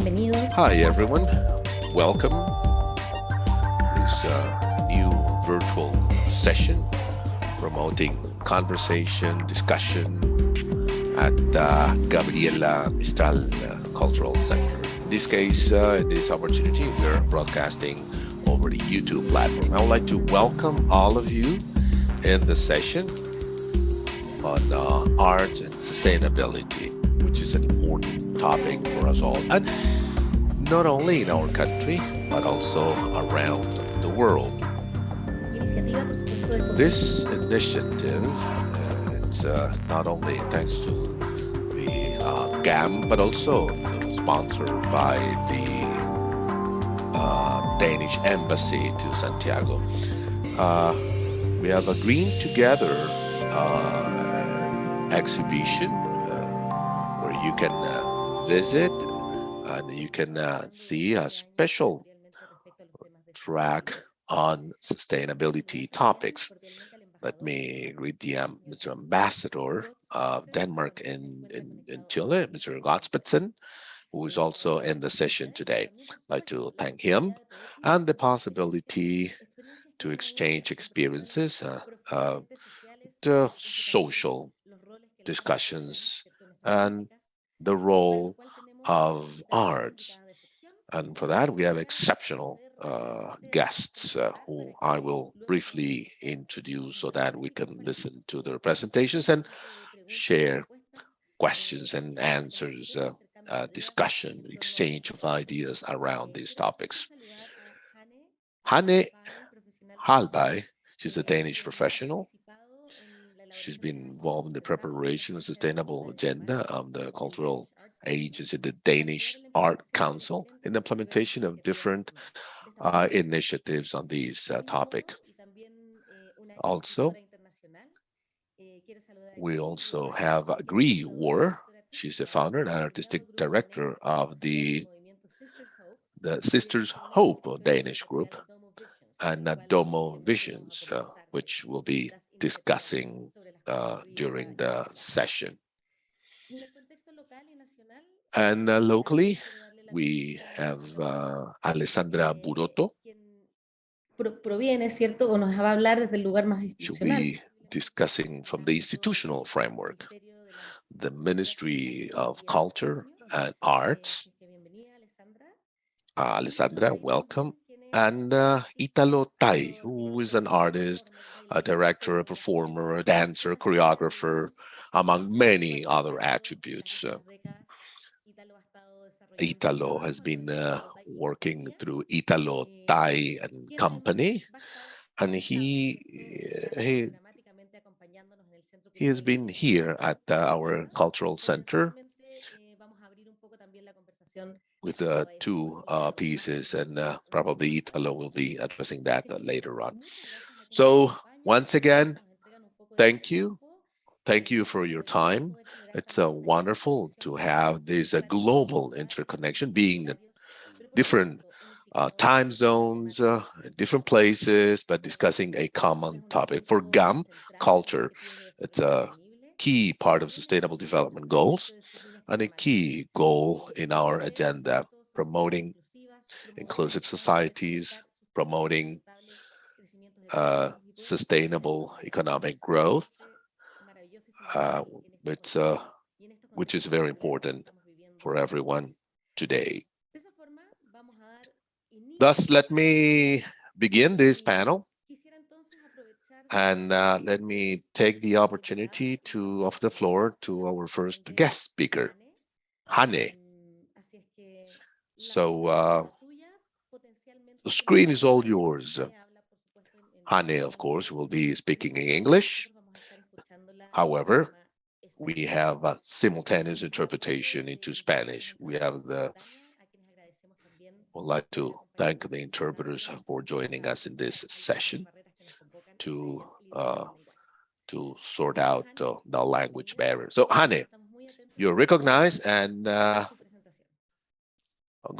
Bienvenidos. Hi, everyone. Welcome to this new virtual session promoting conversation, discussion at Gabriela Mistral Cultural Center. In this case, in this opportunity, we're broadcasting over the YouTube platform. I would like to welcome all of you in the session on art and sustainability, which is an important topic for us all, and not only in our country, but also around the world. This initiative, it's not only thanks to the GAM, but also sponsored by the Danish embassy to Santiago. We have a Green Together exhibition where you can visit and you can see a special track on sustainability topics. Let me greet the Mr. Ambassador of Denmark in Chile, Mr. Godspetzen, who is also in the session today. I'd like to thank him and the possibility to exchange experiences, the social discussions, and the role of arts. And for that, we have exceptional guests who I will briefly introduce so that we can listen to their presentations and share questions and answers, discussion, exchange of ideas around these topics. Hanne Halbye, she's a Danish professional. She's been involved in the preparation of sustainable agenda of the cultural agency, the Danish Art Council, in the implementation of different initiatives on these topic. Also, we also have Worre. She's the founder and artistic director of the Sisters Hope Danish group, and Domo Visions, which will be discussing during the session. And locally, we have Alessandra Burotto. Proviene, ¿cierto? O nos va a hablar desde el lugar más institucional. She'll be discussing from the institutional framework, the Ministry of Culture and Arts. Alessandra, welcome. And Italo, who is an artist, a director, a performer, a dancer, choreographer, among many other attributes. Italo has been working through Italo and Company, and he has been here at our cultural center with two pieces, and probably Italo will be addressing that later on. So once again, thank you. Thank you for your time. It's wonderful to have this global interconnection, being different time zones, different places, but discussing a common topic. For GAM, culture, it's a key part of sustainable development goals and a key goal in our agenda, promoting inclusive societies, promoting sustainable economic growth, which is very important for everyone today. Thus, let me begin this panel, and let me take the opportunity to offer the floor to our first guest speaker, Hanne. So the screen is all yours. Hanne, of course, will be speaking in English. However, we have simultaneous interpretation into Spanish. Would like to thank the interpreters for joining us in this session to sort out the language barrier. So, Hanne, you're recognized, and go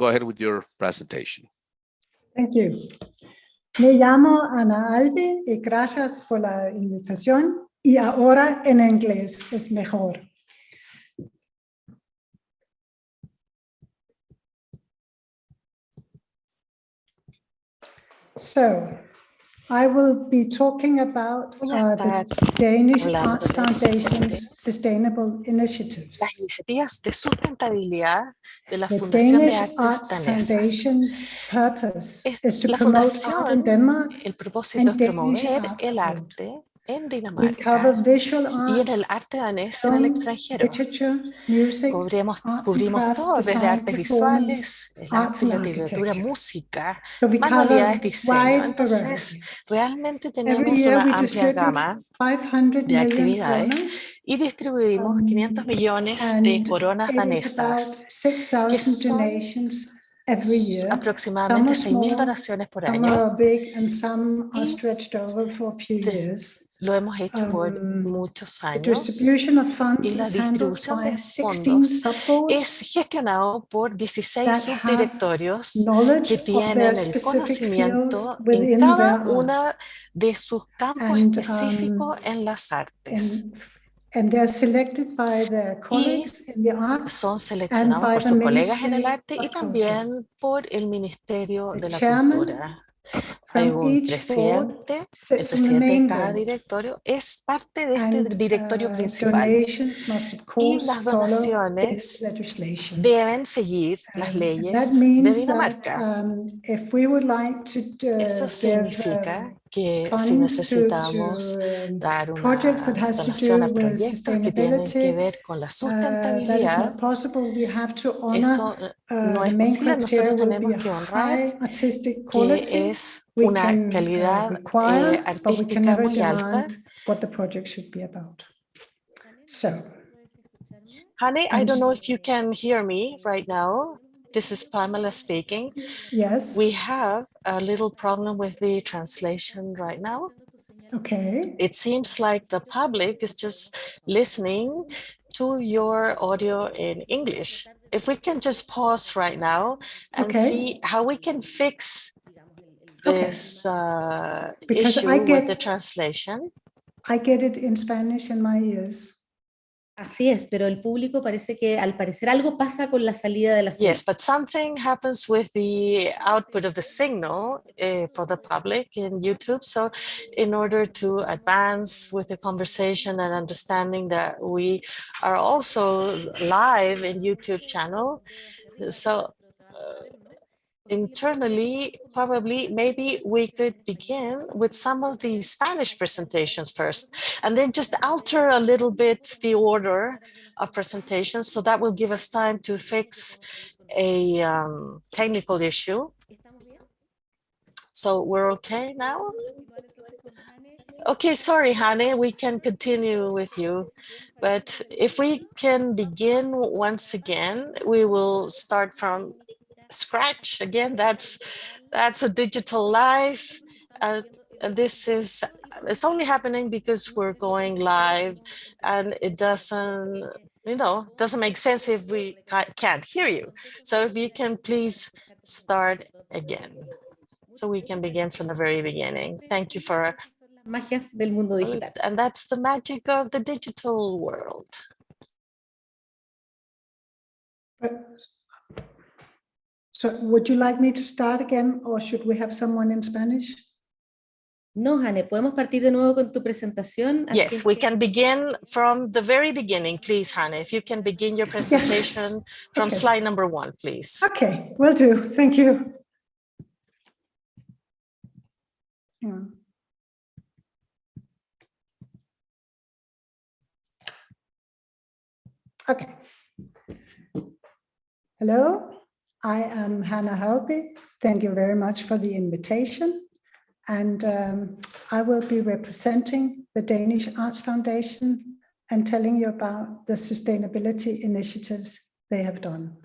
ahead with your presentation. Thank you. Me llamo Hanne Halbye y gracias por la invitación. Y ahora en inglés es mejor. So, I will be talking about Voy a the estar Danish Arts hablándoles Foundation's sobre sustainable initiatives. las iniciativas de sustentabilidad de la The Fundación de Danish Artes Arts Danesas. Foundation's purpose is to La promote art fundación, in Denmark el propósito es and Danish promover art el abroad. arte en We cover Dinamarca visual y en art, el arte danés en el film, extranjero. literature, music, arts and Cubrimos crafts, todo, desde design, artes performance, visuales, el arts arte, and la literatura, architecture. música, So we manualidades, cover diseño. wide Entonces, variety. realmente Every tenemos year una we amplia distribute gama 500 de million actividades kroner, y distribuimos 500 millones de and coronas it is about danesas, que 6,000 son donations every year. Some aproximadamente are 6.000 small, donaciones por some año, are big, and some are y stretched over for a few years. lo hemos hecho por muchos The años. distribution of funds Y la is handled distribución by de 16 fondos subboards es gestionado por 16 that have subdirectorios que knowledge of their tienen el specific fields conocimiento en within their cada art. una de sus campos And, específicos en las artes. And they're selected by their Y colleagues in the arts son and seleccionados by por the sus colegas en el Ministry arte y of Culture. también por el Ministerio The de la chairman Cultura. Hay from un each board presidente, el sits on the presidente de main cada board. directorio es parte de este And directorio principal. donations must of Y course las follow Danish donaciones legislation. deben seguir las That leyes de means Dinamarca. that if we would like to Eso give significa que si funds to necesitamos dar projects that una has to donación a do with proyectos que tienen que sustainability, ver con la that is sustentabilidad, not possible. We have to eso honor no the es main posible. criteria Nosotros will be tenemos a que honrar high artistic que quality. es We una can calidad require, but we can artística never muy alta. demand what the project should be about. So, Hanne, I don't know if you can hear me right now. This is Pamela speaking. yes. We have a little problem with the translation right now. Okay. It seems like the public is just listening to your audio in English. If we can just pause right now and see how we can fix this issue with the translation. I get it in Spanish in my ears. Así es, pero el público parece que al parecer algo pasa con la salida de la señal. Yes, but something happens with the output of the signal for the public in YouTube. So in order to advance with the conversation and understanding that we are also live in YouTube channel, so internally, probably, maybe we could begin with some of the Spanish presentations first, and then just alter a little bit the order of presentations. So that will give us time to fix a technical issue. So we're okay now? Okay, sorry, Hanne, we can continue with you. But if we can begin once again, we will start from scratch again. That's a digital life. It's only happening because we're going live, and it doesn't make sense if we can't hear you. So if you can please start again, so we can begin from the very beginning. Thank you for magias del mundo digital. And that's the magic of the digital world. So would you like me to start again, or should we have someone in Spanish? No, Hanne, podemos partir de nuevo con tu presentación. Yes, we can begin from the very beginning, please, Hanne. If you can begin your presentation from slide number 1, please. Okay, will do. Thank you. Yeah. Okay. Hello, I am Hanne Halbye. Thank you very much for the invitation. And I will be representing the Danish Arts Foundation and telling you about the sustainability initiatives they have done.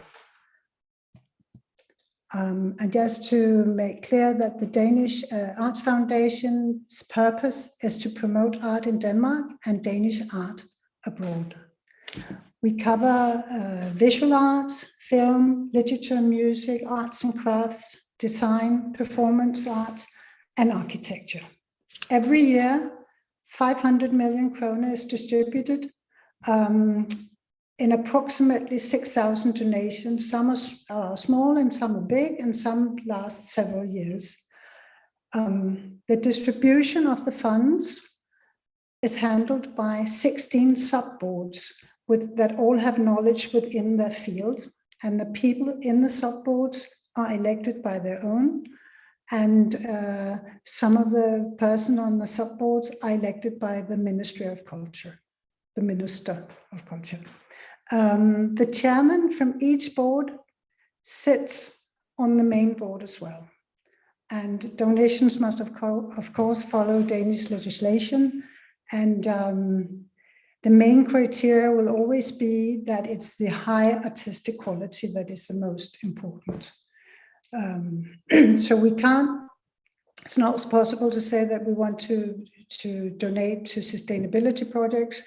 And just to make clear that the Danish Arts Foundation's purpose is to promote art in Denmark and Danish art abroad. We cover visual arts, film, literature, music, arts and crafts, design, performance arts, and architecture. Every year, 500 million kroner is distributed in approximately 6,000 donations. Some are small and some are big, and some last several years. The distribution of the funds is handled by 16 sub-boards that all have knowledge within their field. And the people in the sub-boards are elected by their own. And some of the person on the sub-boards are elected by the Ministry of Culture, the Minister of Culture. The chairman from each board sits on the main board as well. And donations must, of course, follow Danish legislation. And the main criteria will always be that it's the high artistic quality that is the most important. So we can't, it's not possible to say that we want to donate to sustainability projects.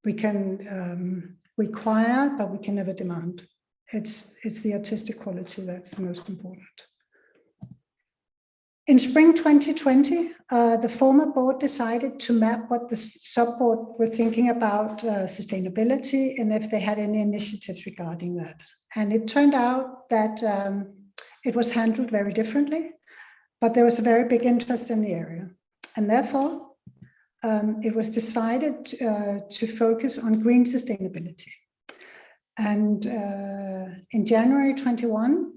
We can require, but we can never demand. It's the artistic quality that's the most important. In spring 2020, the former board decided to map what the sub-board were thinking about sustainability and if they had any initiatives regarding that. And it turned out that it was handled very differently, but there was a very big interest in the area. And therefore, it was decided to focus on green sustainability. And in January 21,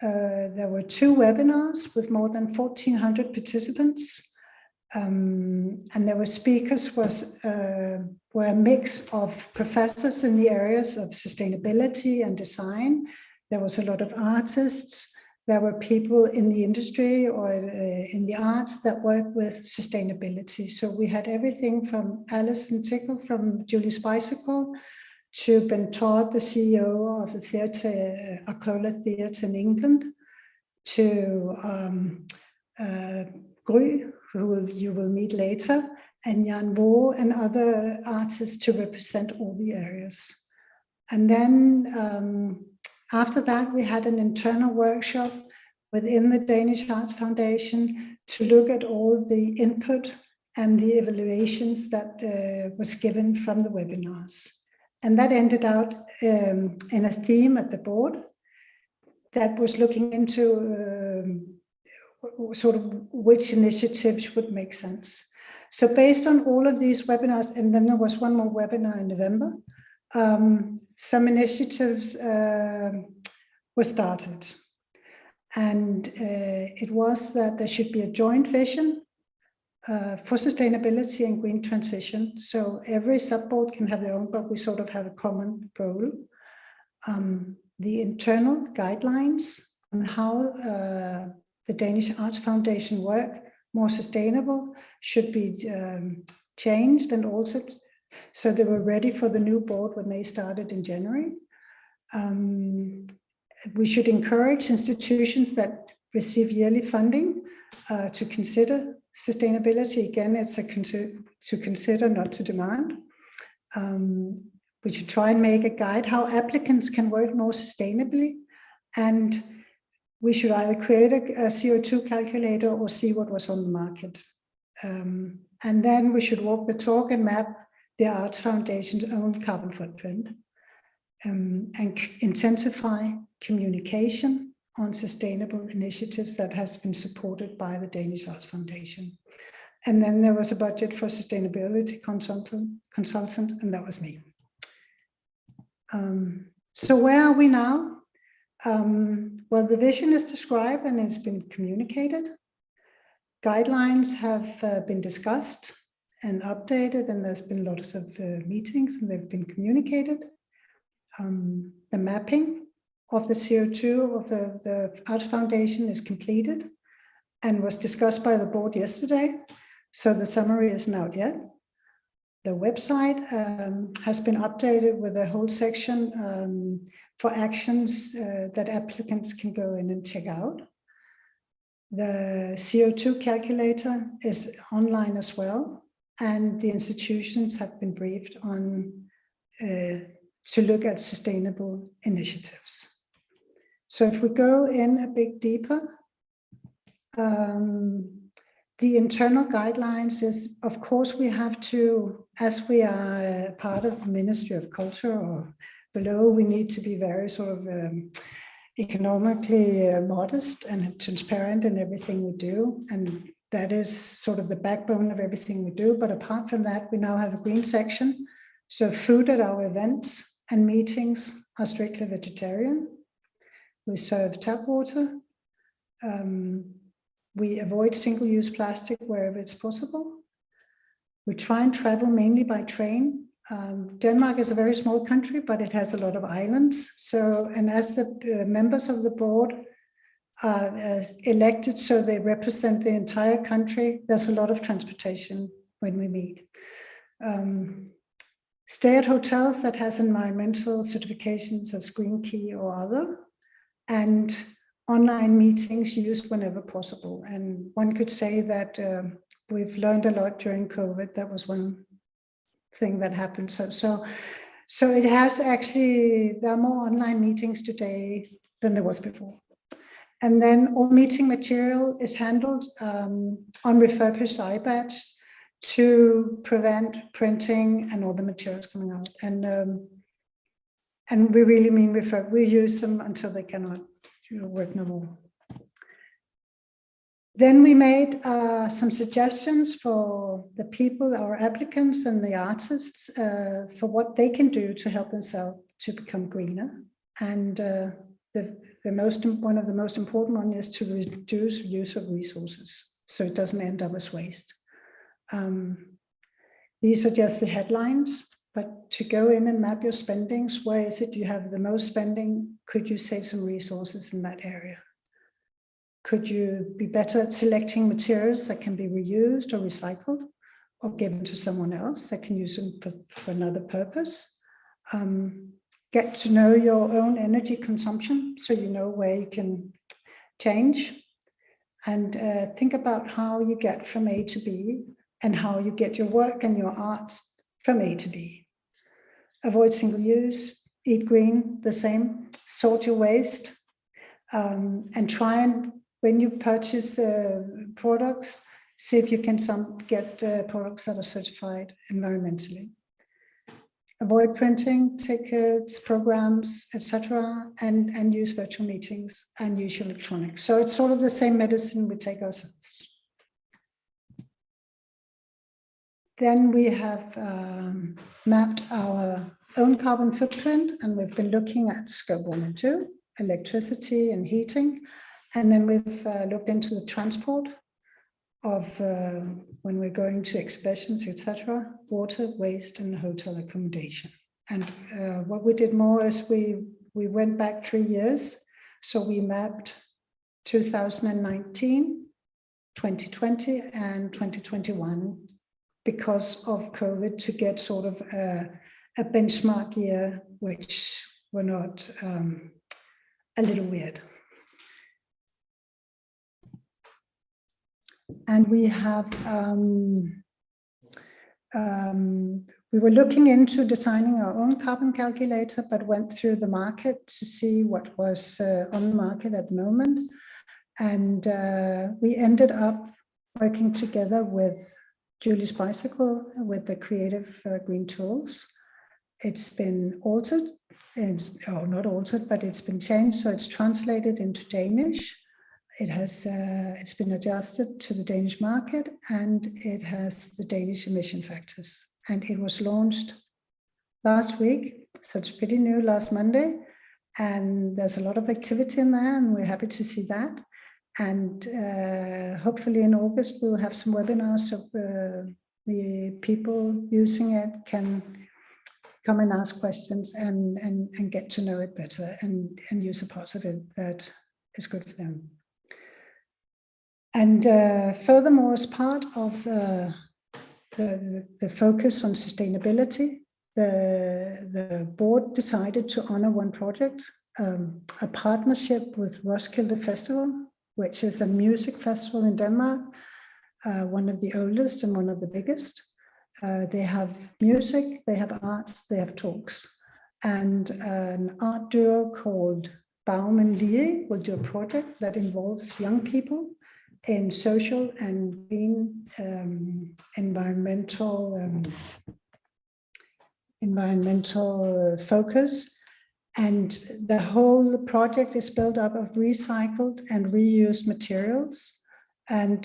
there were 2 webinars with more than 1,400 participants. And there were speakers were a mix of professors in the areas of sustainability and design. There was a lot of artists. There were people in the industry or in the arts that work with sustainability. So we had everything from Alison Tickle from Julie's Bicycle to Ben Todd, the CEO of the theatre, Arcola Theatre in England, to Gry, who you will meet later, and Jan Worre and other artists to represent all the areas. And then after that, we had an internal workshop within the Danish Arts Foundation to look at all the input and the evaluations that was given from the webinars. And that ended out in a theme at the board that was looking into sort of which initiatives would make sense. So based on all of these webinars, and then there was one more webinar in November, some initiatives were started. And it was that there should be a joint vision for sustainability and green transition. So every sub-board can have their own, but we sort of have a common goal. The internal guidelines on how the Danish Arts Foundation work more sustainable should be changed and altered. So they were ready for the new board when they started in January. We should encourage institutions that receive yearly funding to consider sustainability. Again, it's to consider, not to demand. We should try and make a guide how applicants can work more sustainably. And we should either create a CO2 calculator or see what was on the market. And then we should walk the talk and map the Arts Foundation's own carbon footprint and intensify communication on sustainable initiatives that has been supported by the Danish Arts Foundation. And then there was a budget for sustainability consultant, and that was me. So where are we now? Well, the vision is described and it's been communicated. Guidelines have been discussed and updated, and there's been lots of meetings and they've been communicated. The mapping of the CO2 of the Arts Foundation is completed and was discussed by the board yesterday. So the summary isn't out yet. The website has been updated with a whole section for actions that applicants can go in and check out. The CO2 calculator is online as well, and the institutions have been briefed on to look at sustainable initiatives. So if we go in a bit deeper, the internal guidelines is, of course, we have to, as we are part of the Ministry of Culture or below, we need to be very sort of economically modest and transparent in everything we do. And that is sort of the backbone of everything we do. But apart from that, we now have a green section. So food at our events and meetings are strictly vegetarian. We serve tap water. We avoid single-use plastic wherever it's possible. We try and travel mainly by train. Denmark is a very small country, but it has a lot of islands. So, and as the members of the board are elected, so they represent the entire country, there's a lot of transportation when we meet. Stay at hotels that has environmental certifications as Green Key or other, and online meetings used whenever possible. And one could say that we've learned a lot during COVID. That was one thing that happened. So it has actually, there are more online meetings today than there was before. And then all meeting material is handled on refurbished iPads to prevent printing and all the materials coming out. And we really mean refurb. We use them until they cannot work no more. Then we made some suggestions for the people, our applicants and the artists, for what they can do to help themselves to become greener. And one of the most important one is to reduce use of resources, so it doesn't end up as waste. These are just the headlines, but to go in and map your spendings, where is it you have the most spending? Could you save some resources in that area? Could you be better at selecting materials that can be reused or recycled or given to someone else that can use them for another purpose? Get to know your own energy consumption so you know where you can change, and think about how you get from A to B and how you get your work and your art from A to B. Avoid single use, eat green, the same, sort your waste, and try and, when you purchase products, see if you can get products that are certified environmentally. Avoid printing, tickets, programs, etc., and use virtual meetings and use electronics. So it's sort of the same medicine we take ourselves. Then we have mapped our own carbon footprint, and we've been looking at scope 1 and 2, electricity and heating. And then we've looked into the transport of when we're going to exhibitions, etc., water, waste, and hotel accommodation. And what we did more is we went back 3 years. So we mapped 2019, 2020, and 2021 because of COVID, to get sort of a benchmark year, which were not a little weird. And we have, we were looking into designing our own carbon calculator, but went through the market to see what was on the market at the moment. And we ended up working together with Julie's Bicycle with the creative green tools. It's been altered, not altered, but it's been changed. So it's translated into Danish. It has, it's been adjusted to the Danish market, and it has the Danish emission factors. And it was launched last week, so it's pretty new, last Monday. And there's a lot of activity in there, and we're happy to see that. And hopefully in August, we'll have some webinars so the people using it can come and ask questions and get to know it better and use a part of it that is good for them. And furthermore, as part of the focus on sustainability, the board decided to honor one project, a partnership with Roskilde Festival, which is a music festival in Denmark, one of the oldest and one of the biggest. They have music, they have arts, they have talks. And an art duo called Baum and Lie will do a project that involves young people in social and green environmental focus. And the whole project is built up of recycled and reused materials. And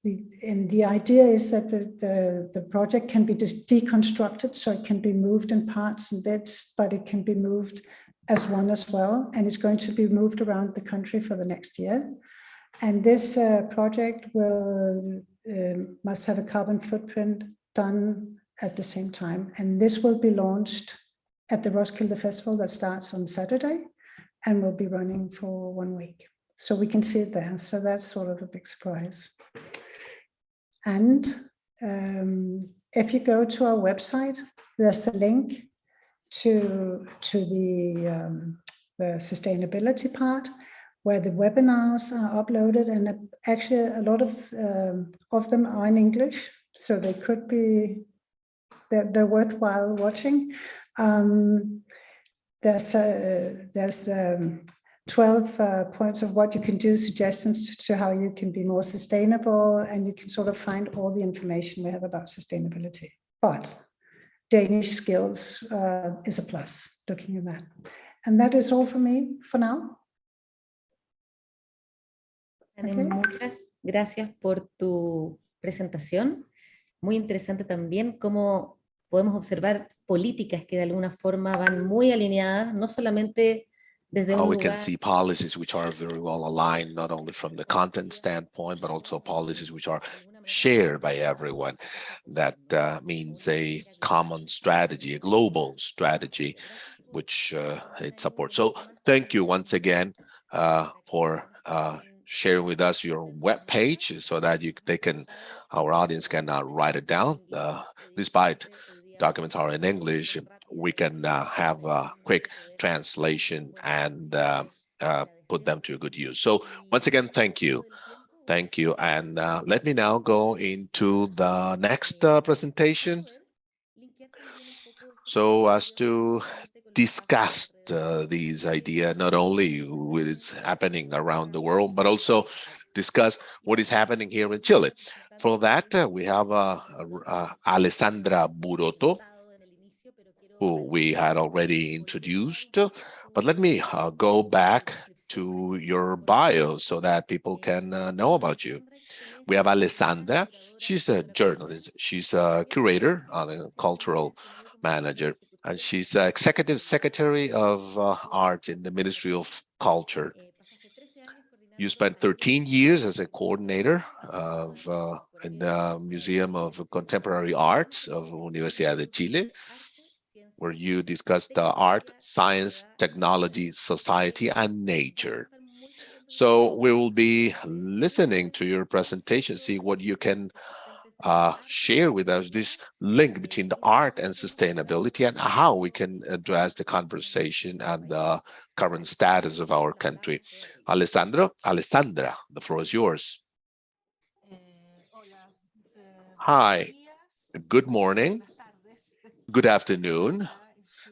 the idea is that the project can be deconstructed, so it can be moved in parts and bits, but it can be moved as one as well. And it's going to be moved around the country for the next year. And this project will must have a carbon footprint done at the same time. And this will be launched at the Roskilde Festival that starts on Saturday and will be running for 1 week. So we can see it there. So that's sort of a big surprise. And if you go to our website, there's a link to the sustainability part, where the webinars are uploaded, and actually a lot of them are in English, so they could be, they're worthwhile watching. There's 12 points of what you can do, suggestions to how you can be more sustainable, and you can sort of find all the information we have about sustainability. But Danish skills is a plus, looking at that. And that is all for me for now. Okay. Okay. Muchas gracias por tu presentación. Muy interesante también cómo podemos observar políticas que de alguna forma van muy alineadas, no solamente desde un we lugar. can see policies which are very well aligned, not only from the content standpoint, but also policies which are shared by everyone. That means a common strategy, a global strategy, which it supports. So thank you once again for sharing with us your web page, so that our audience can write it down. Despite documents are in English, we can have a quick translation and put them to good use. So once again, thank you. Thank you. And let me now go into the next presentation, so as to discuss these ideas, not only what is happening around the world, but also discuss what is happening here in Chile. For that, we have Alessandra Burotto, who we had already introduced. But let me go back to your bio so that people can know about you. We have Alessandra. She's a journalist. She's a curator and a cultural manager. And she's executive secretary of art in the Ministry of Culture. You spent 13 years as a coordinator in the Museum of Contemporary Arts of Universidad de Chile, where you discussed art, science, technology, society, and nature. So we will be listening to your presentation, see what you can share with us, this link between the art and sustainability, and how we can address the conversation and the current status of our country. Alessandra, the floor is yours. Hi, good morning, good afternoon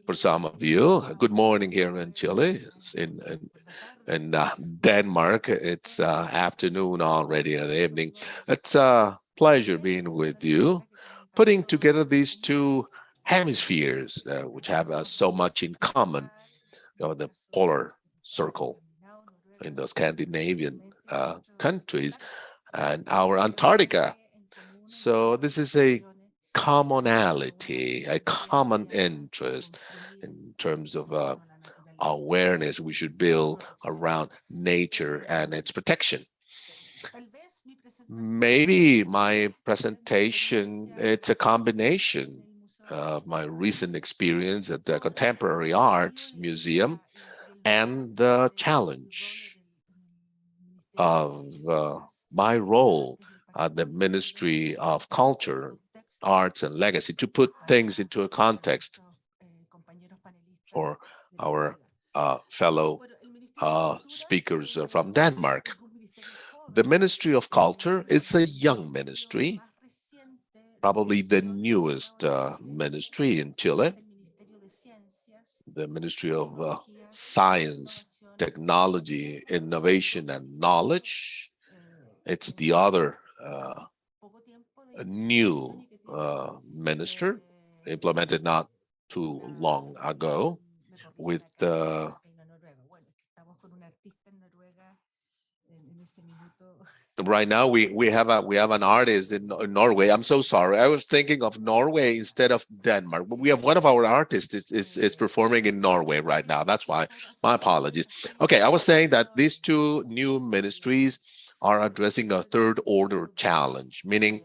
for some of you. Good morning here in Chile. In Denmark, it's afternoon already in the evening. It's a pleasure being with you, putting together these two hemispheres which have so much in common. The polar circle in the Scandinavian countries and our Antarctica. So this is a commonality, a common interest in terms of awareness we should build around nature and its protection. Maybe my presentation, it's a combination of my recent experience at the Contemporary Arts Museum and the challenge of my role at the Ministry of Culture, Arts and Legacy, to put things into a context for our fellow speakers from Denmark. The Ministry of Culture is a young ministry, probably the newest ministry in Chile. The Ministry of Science, Technology, Innovation, and Knowledge. It's the other new minister, implemented not too long ago. with right now we have an artist in Norway. I'm so sorry. I was thinking of Norway instead of Denmark. But we have one of our artists is performing in Norway right now. That's why. My apologies. Okay, I was saying that these two new ministries are addressing a third order challenge, meaning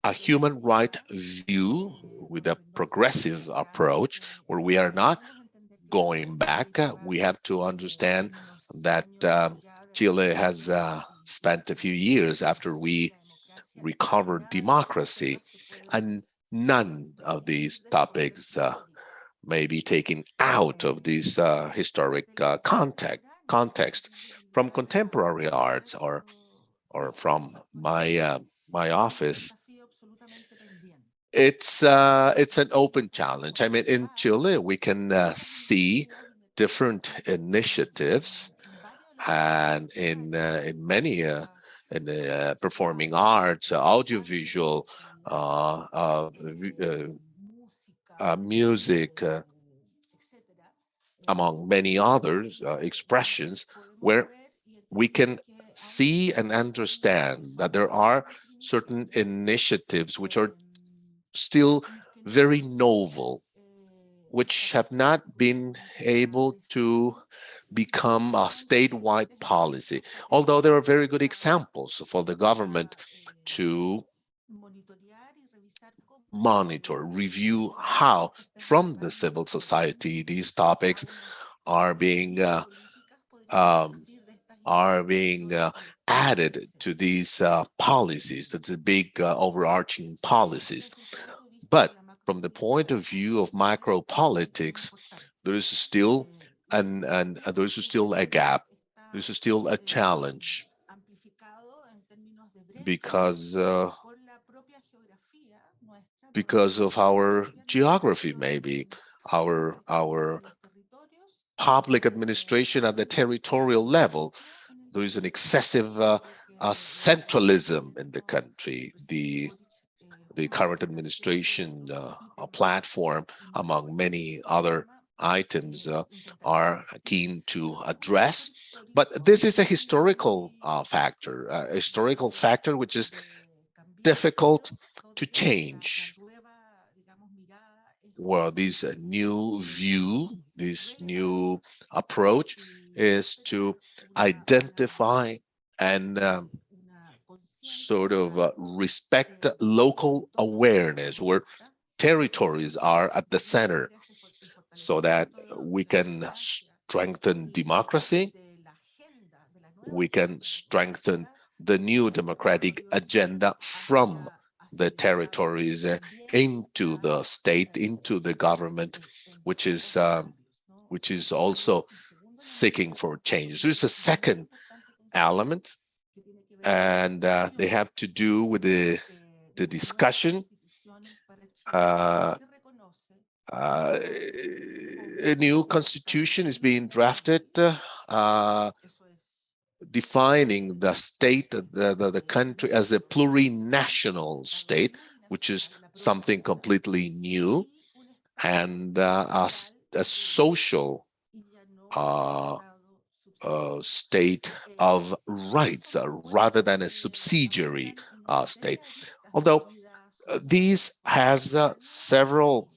a human right view with a progressive approach where we are not going back. We have to understand that Chile has spent a few years after we recovered democracy, and none of these topics may be taken out of this historic context from contemporary arts or from my office. It's an open challenge. I mean, in Chile, we can see different initiatives, and in many in the performing arts, audiovisual, music, among many others expressions, where we can see and understand that there are certain initiatives which are still very novel, which have not been able to become a statewide policy, although there are very good examples for the government to monitor, review how from the civil society these topics are being added to these policies, that's the big overarching policies. But from the point of view of macro politics, there is still there's still a gap. There's still a challenge because of our geography, maybe our public administration at the territorial level. There is an excessive centralism in the country. The current administration platform, among many other items, are keen to address. But this is a historical factor which is difficult to change. Well, this new view, this new approach is to identify and sort of respect local awareness where territories are at the center so that we can strengthen democracy, we can strengthen the new democratic agenda from the territories into the state, into the government, which is also seeking for change. There's a second element, and they have to do with the discussion. A new constitution is being drafted, defining the state, the country as a plurinational state, which is something completely new, and a social state of rights rather than a subsidiary state. Although these has several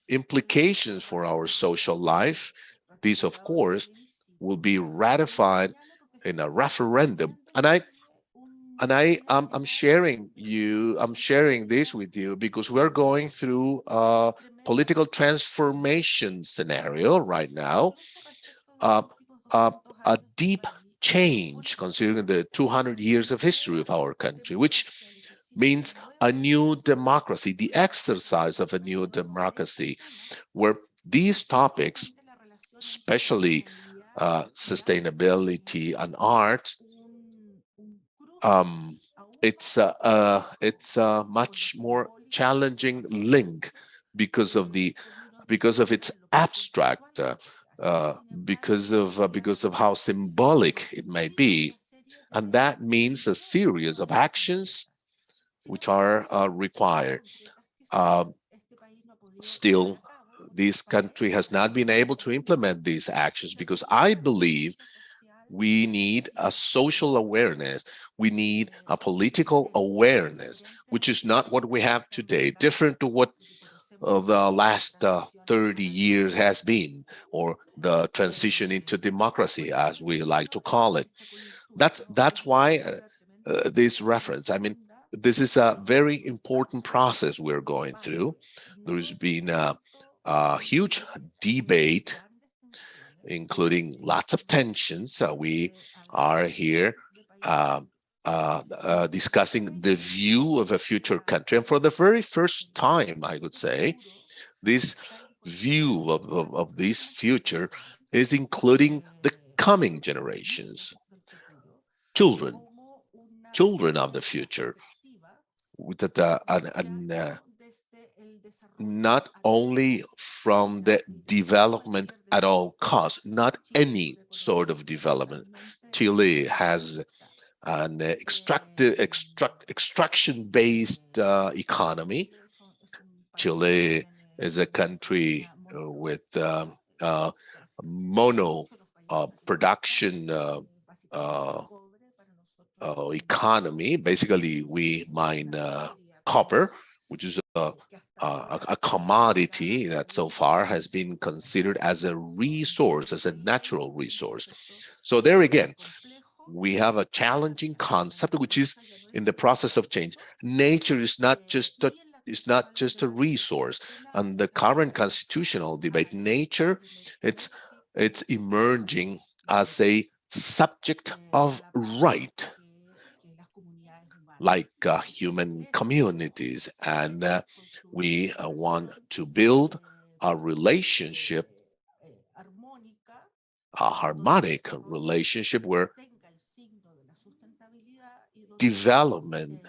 implications for our social life. These, of course, will be ratified in a referendum, and I'm sharing this with you because we're going through a political transformation scenario right now, a deep change considering the 200 years of history of our country, which means a new democracy, the exercise of a new democracy, where these topics, especially sustainability and art, it's a much more challenging link because of its abstract, because of how symbolic it may be, and that means a series of actions which are required. Still, this country has not been able to implement these actions because I believe we need a social awareness. We need a political awareness, which is not what we have today, different to what the last 30 years has been, or the transition into democracy, as we like to call it. That's why this reference. I mean, this is a very important process we're going through. There's been a huge debate, including lots of tensions. We are here discussing the view of a future country. And for the very first time, I would say, this view of this future is including the coming generations, children, children of the future, with not only from the development at all costs, not any sort of development. Chile has an extraction-based economy. Chile is a country with mono production economy. Basically, we mine copper, which is a commodity that so far has been considered as a resource, as a natural resource. So there again, we have a challenging concept, which is in the process of change. Nature is not just a resource. And the current constitutional debate, nature, it's emerging as a subject of right, like human communities. And we want to build a relationship, a harmonic relationship where development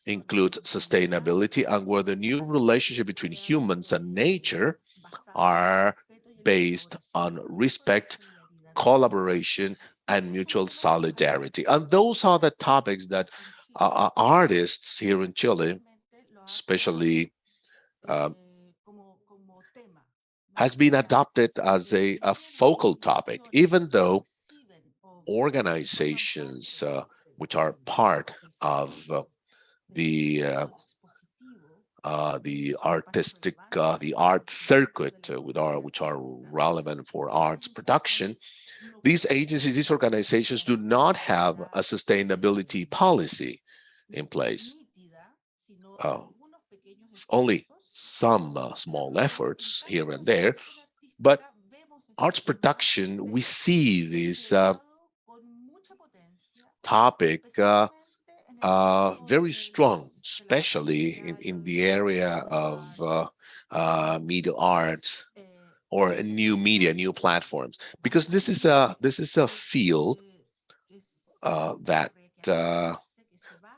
includes sustainability, and where the new relationship between humans and nature are based on respect, collaboration, and mutual solidarity. And those are the topics that artists here in Chile, especially, has been adopted as a focal topic, even though organizations which are part of the artistic, the art circuit, which are relevant for arts production, these agencies, these organizations do not have a sustainability policy in place. It's only some small efforts here and there, but arts production, we see this topic very strong, especially in the area of media arts or new media, new platforms, because this is a field that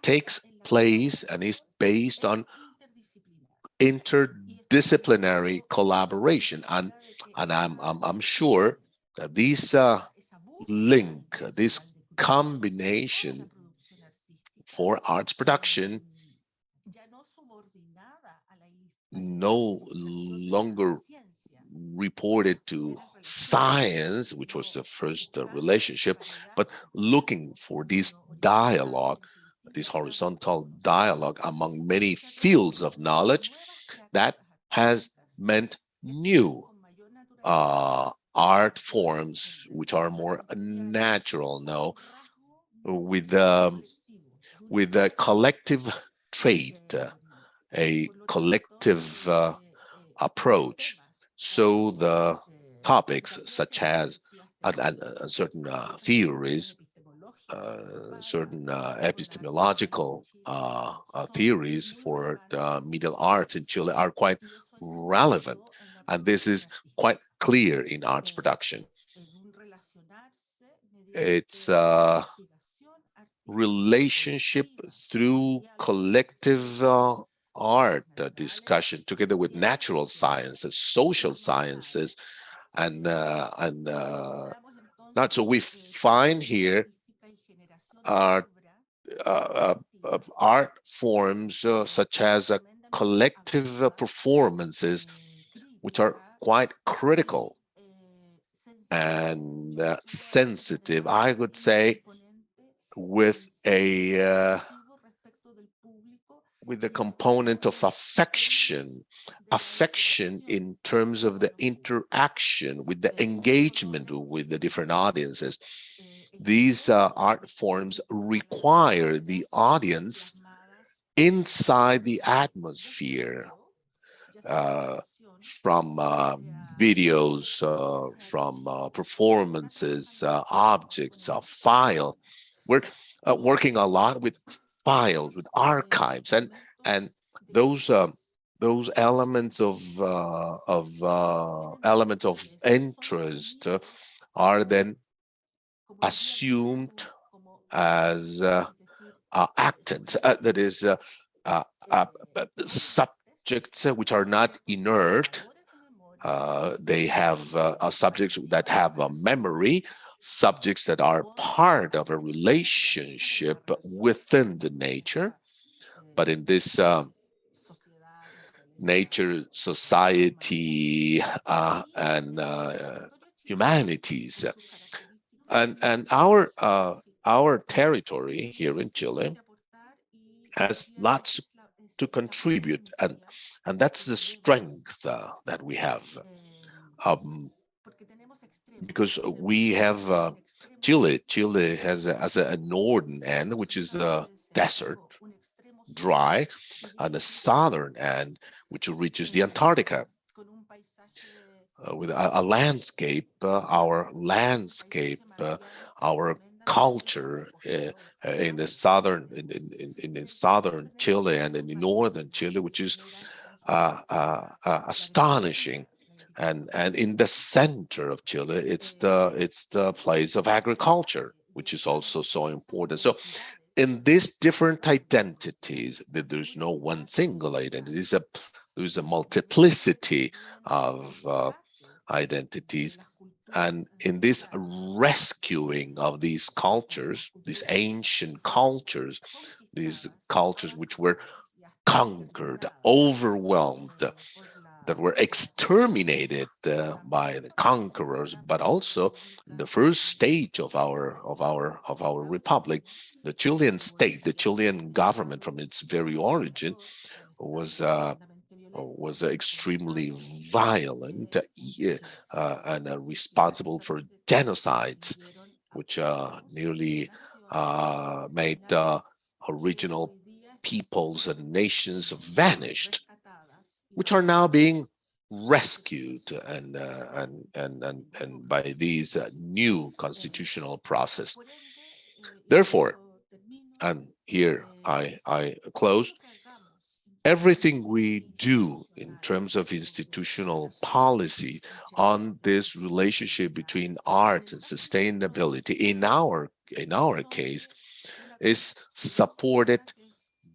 takes place and is based on interdisciplinary collaboration, and I'm sure that this link, this combination for arts production no longer reported to science, which was the first relationship, but looking for this dialogue, this horizontal dialogue among many fields of knowledge that has meant new art forms which are more natural now, with a collective trait, a collective approach. So the topics such as certain theories, certain epistemological theories for the middle arts in Chile are quite relevant. And this is quite clear in arts production. It's a relationship through collective art discussion together with natural sciences, social sciences, and not. So we find here art forms such as collective performances which are quite critical and sensitive, I would say, with a component of affection in terms of the interaction with the engagement with the different audiences. These art forms require the audience inside the atmosphere, from videos, from performances, objects, file. We're working a lot with files, with archives, and those elements of interest are then assumed as actants, that is, subjects which are not inert. They have subjects that have a memory, subjects that are part of a relationship within the nature. But in this nature, society, and humanities, and our territory here in Chile has lots to contribute, and that's the strength that we have, because we have Chile. Chile has a northern end, which is a desert, dry, and the southern end, which reaches the Antarctica, with a landscape, our landscape, our culture in the southern Chile and in the northern Chile, which is astonishing. And in the center of Chile, it's the place of agriculture, which is also so important. So in these different identities, there's no one single identity. There's a multiplicity of identities. And in this rescuing of these cultures, these ancient cultures, these cultures which were conquered, overwhelmed, that were exterminated by the conquerors, but also the first stage of our republic, the Chilean state, the Chilean government, from its very origin, was extremely violent and responsible for genocides, which nearly made original peoples and nations vanished, which are now being rescued and by these new constitutional process. Therefore, and here I close, everything we do in terms of institutional policy on this relationship between art and sustainability, in our case, is supported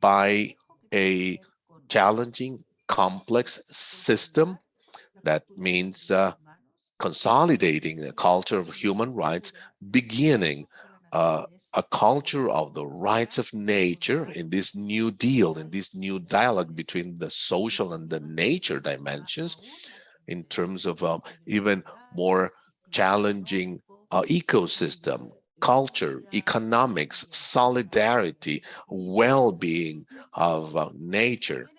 by a challenging, complex system. That means consolidating the culture of human rights, beginning a culture of the rights of nature in this new deal, in this new dialogue between the social and the nature dimensions, in terms of even more challenging ecosystem, culture, economics, solidarity, well-being of nature.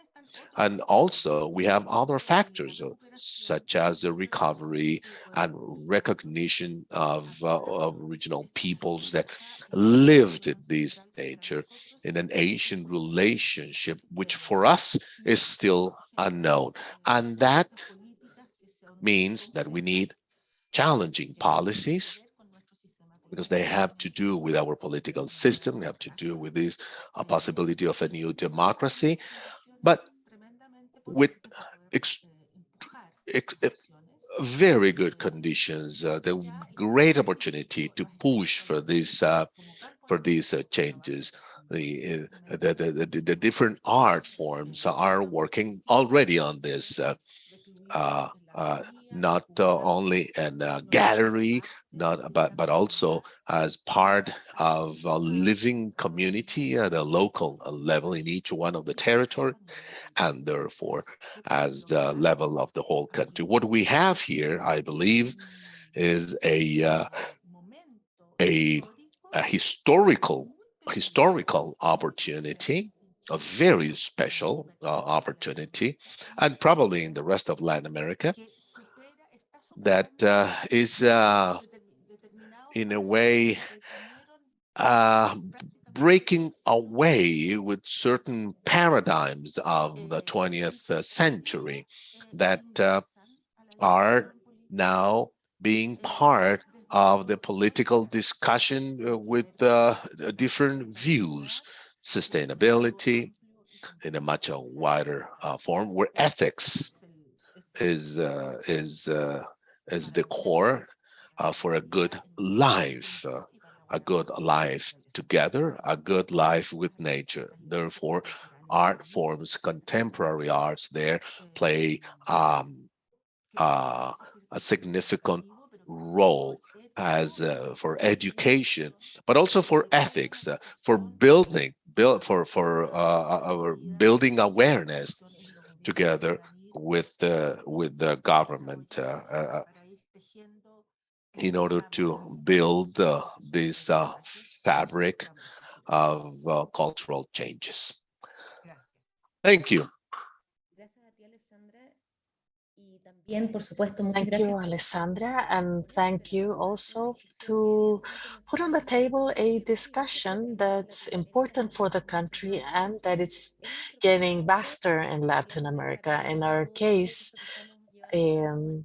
And also we have other factors such as the recovery and recognition of original peoples that lived in this nature in an ancient relationship, which for us is still unknown. And that means that we need challenging policies, because they have to do with our political system, they have to do with this possibility of a new democracy, but with very good conditions, the great opportunity to push for these changes. The different art forms are working already on this. not only in a gallery, but also as part of a living community at a local level in each one of the territory, and therefore as the level of the whole country. What we have here, I believe, is a historical opportunity, a very special opportunity, and probably in the rest of Latin America, that is in a way breaking away with certain paradigms of the 20th century that are now being part of the political discussion with different views, sustainability in a much wider form, where ethics is the core for a good life together, a good life with nature. Therefore, art forms, contemporary arts there play a significant role as for education, but also for ethics, for building awareness together with the government in order to build this fabric of cultural changes. Thank you. Thank you, Alessandra, and thank you also to put on the table a discussion that's important for the country and that is getting vaster in Latin America. In our case,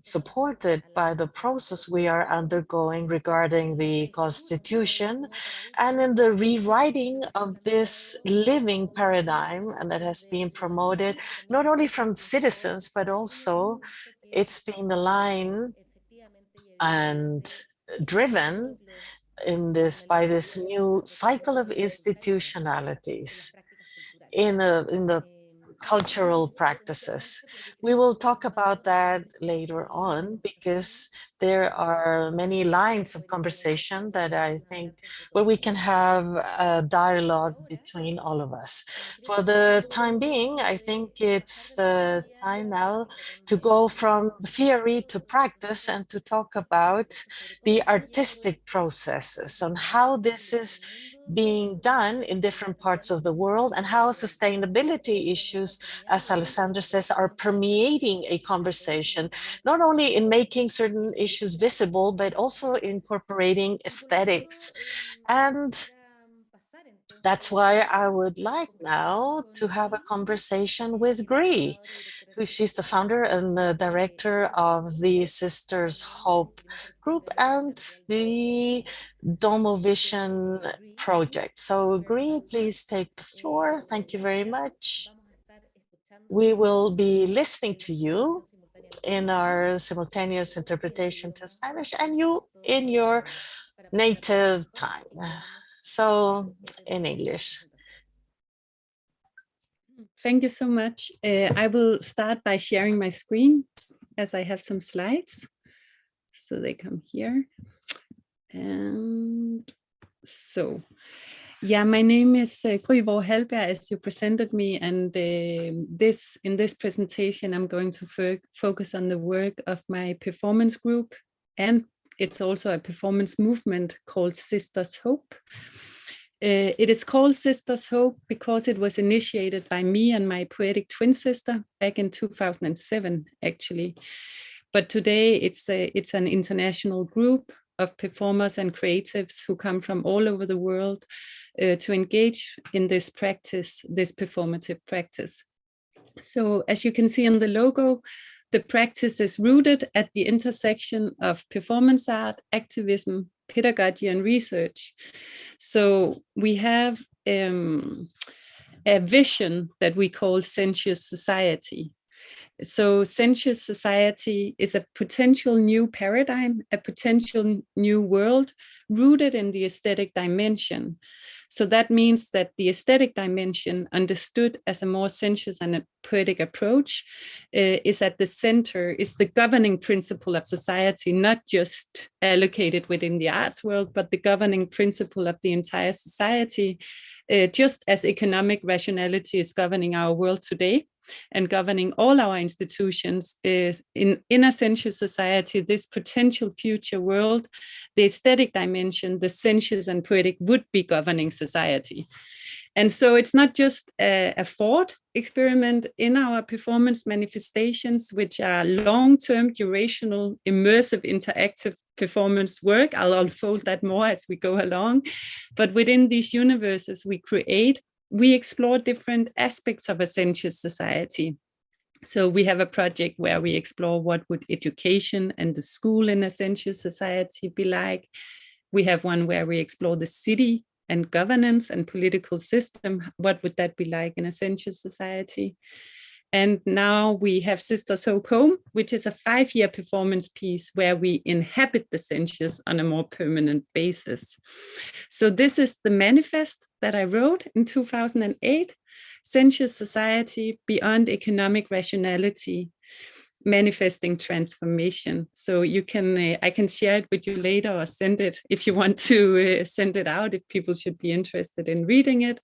supported by the process we are undergoing regarding the Constitution and in the rewriting of this living paradigm, and that has been promoted not only from citizens, but also it's been aligned and driven in this by this new cycle of institutionalities in the cultural practices. We will talk about that later on because there are many lines of conversation that I think where we can have a dialogue between all of us. For the time being, I think it's the time now to go from theory to practice and to talk about the artistic processes and how this is being done in different parts of the world and how sustainability issues, as Alessandra says, are permeating a conversation, not only in making certain issues visible, but also incorporating aesthetics. And that's why I would like now to have a conversation with Gree, who she's the founder and the director of the Sisters Hope group and the Domovision project. So Gree, please take the floor. Thank you very much. We will be listening to you in our simultaneous interpretation to Spanish and you in your native time. So in English. Thank you so much. I will start by sharing my screen as I have some slides. So they come here. And so, yeah, my name is Worre Halbye, as you presented me. And in this presentation, I'm going to focus on the work of my performance group. And it's also a performance movement called Sisters Hope. It is called Sisters Hope because it was initiated by me and my poetic twin sister back in 2007, actually. But today it's an international group of performers and creatives who come from all over the world to engage in this practice, this performative practice. So as you can see in the logo, the practice is rooted at the intersection of performance art, activism, pedagogy, and research. So we have a vision that we call sensuous society. So sensuous society is a potential new paradigm, a potential new world rooted in the aesthetic dimension. So that means that the aesthetic dimension, understood as a more sensuous and a poetic approach, is at the center, is the governing principle of society, not just allocated within the arts world, but the governing principle of the entire society, just as economic rationality is governing our world today and governing all our institutions. Is in a sensuous society, this potential future world, the aesthetic dimension, the sensuous and poetic would be governing society. And so it's not just a thought experiment in our performance manifestations, which are long-term, durational, immersive, interactive performance work. I'll unfold that more as we go along. But within these universes we explore different aspects of a sensuous society. So we have a project where we explore what would education and the school in a sensuous society be like. We have one where we explore the city and governance and political system. What would that be like in a sensuous society? And now we have Sisters Hope Home, which is a 5-year performance piece where we inhabit the sensuous on a more permanent basis. So this is the manifest that I wrote in 2008, Sensuous Society Beyond Economic Rationality, Manifesting Transformation. So you can, I can share it with you later or send it if you want to send it out, if people should be interested in reading it.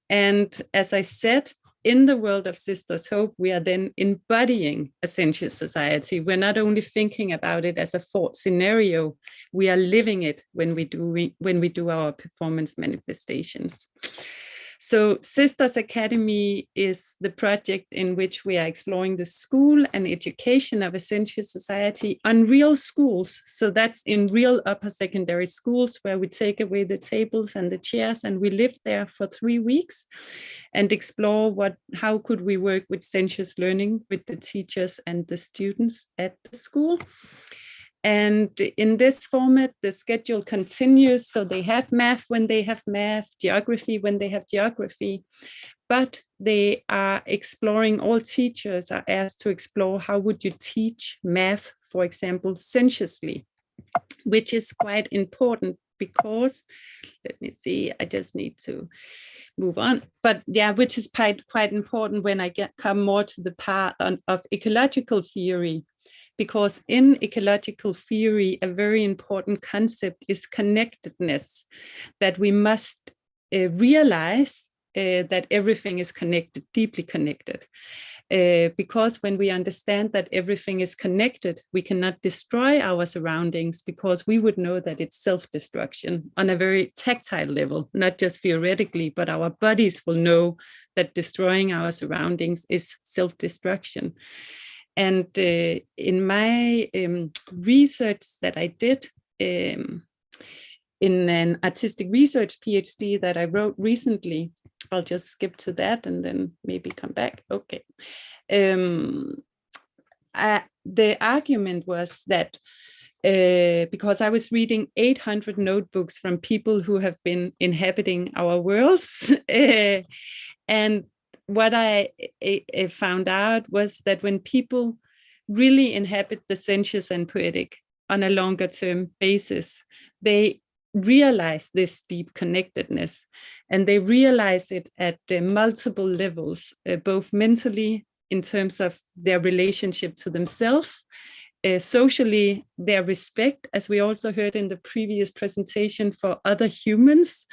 And as I said, in the world of Sisters Hope, we are then embodying a sensuous society. We're not only thinking about it as a thought scenario, we are living it when we do our performance manifestations. So Sisters Academy is the project in which we are exploring the school and education of a sensuous society on real schools. So that's in real upper secondary schools where we take away the tables and the chairs and we live there for 3 weeks and explore how could we work with sensuous learning with the teachers and the students at the school. And in this format, the schedule continues. So they have math when they have math, geography when they have geography, but they are exploring, all teachers are asked to explore how would you teach math, for example, sensuously, which is quite important because, let me see, I just need to move on. But yeah, which is quite important when I come more to the part of ecological theory. Because in ecological theory, a very important concept is connectedness, that we must realize that everything is connected, deeply connected. Because when we understand that everything is connected, we cannot destroy our surroundings because we would know that it's self-destruction on a very tactile level, not just theoretically, but our bodies will know that destroying our surroundings is self-destruction. And in my research that I did in an artistic research PhD that I wrote recently, I'll just skip to that and then maybe come back. Okay. The argument was that because I was reading 800 notebooks from people who have been inhabiting our worlds, and what I found out was that when people really inhabit the sensuous and poetic on a longer term basis, they realize this deep connectedness, and they realize it at multiple levels, both mentally in terms of their relationship to themselves, socially, their respect, as we also heard in the previous presentation, for other humans,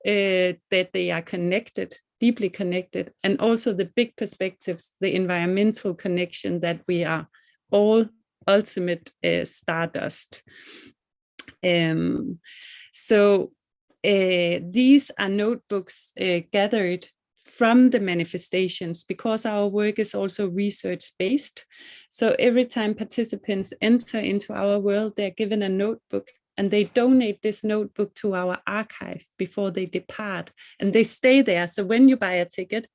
that they are connected, deeply connected, and also the big perspectives, the environmental connection, that we are all ultimate stardust. So these are notebooks gathered from the manifestations, because our work is also research-based. So every time participants enter into our world, they're given a notebook, and they donate this notebook to our archive before they depart, and they stay there. So when you buy a ticket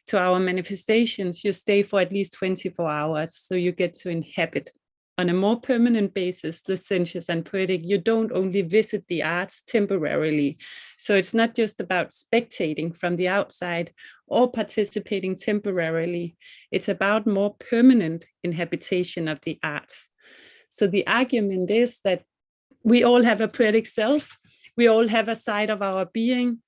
to our manifestations, you stay for at least 24 hours, so you get to inhabit on a more permanent basis, the sensuous and poetic, you don't only visit the arts temporarily. So it's not just about spectating from the outside or participating temporarily. It's about more permanent inhabitation of the arts. So the argument is that we all have a poetic self. We all have a side of our being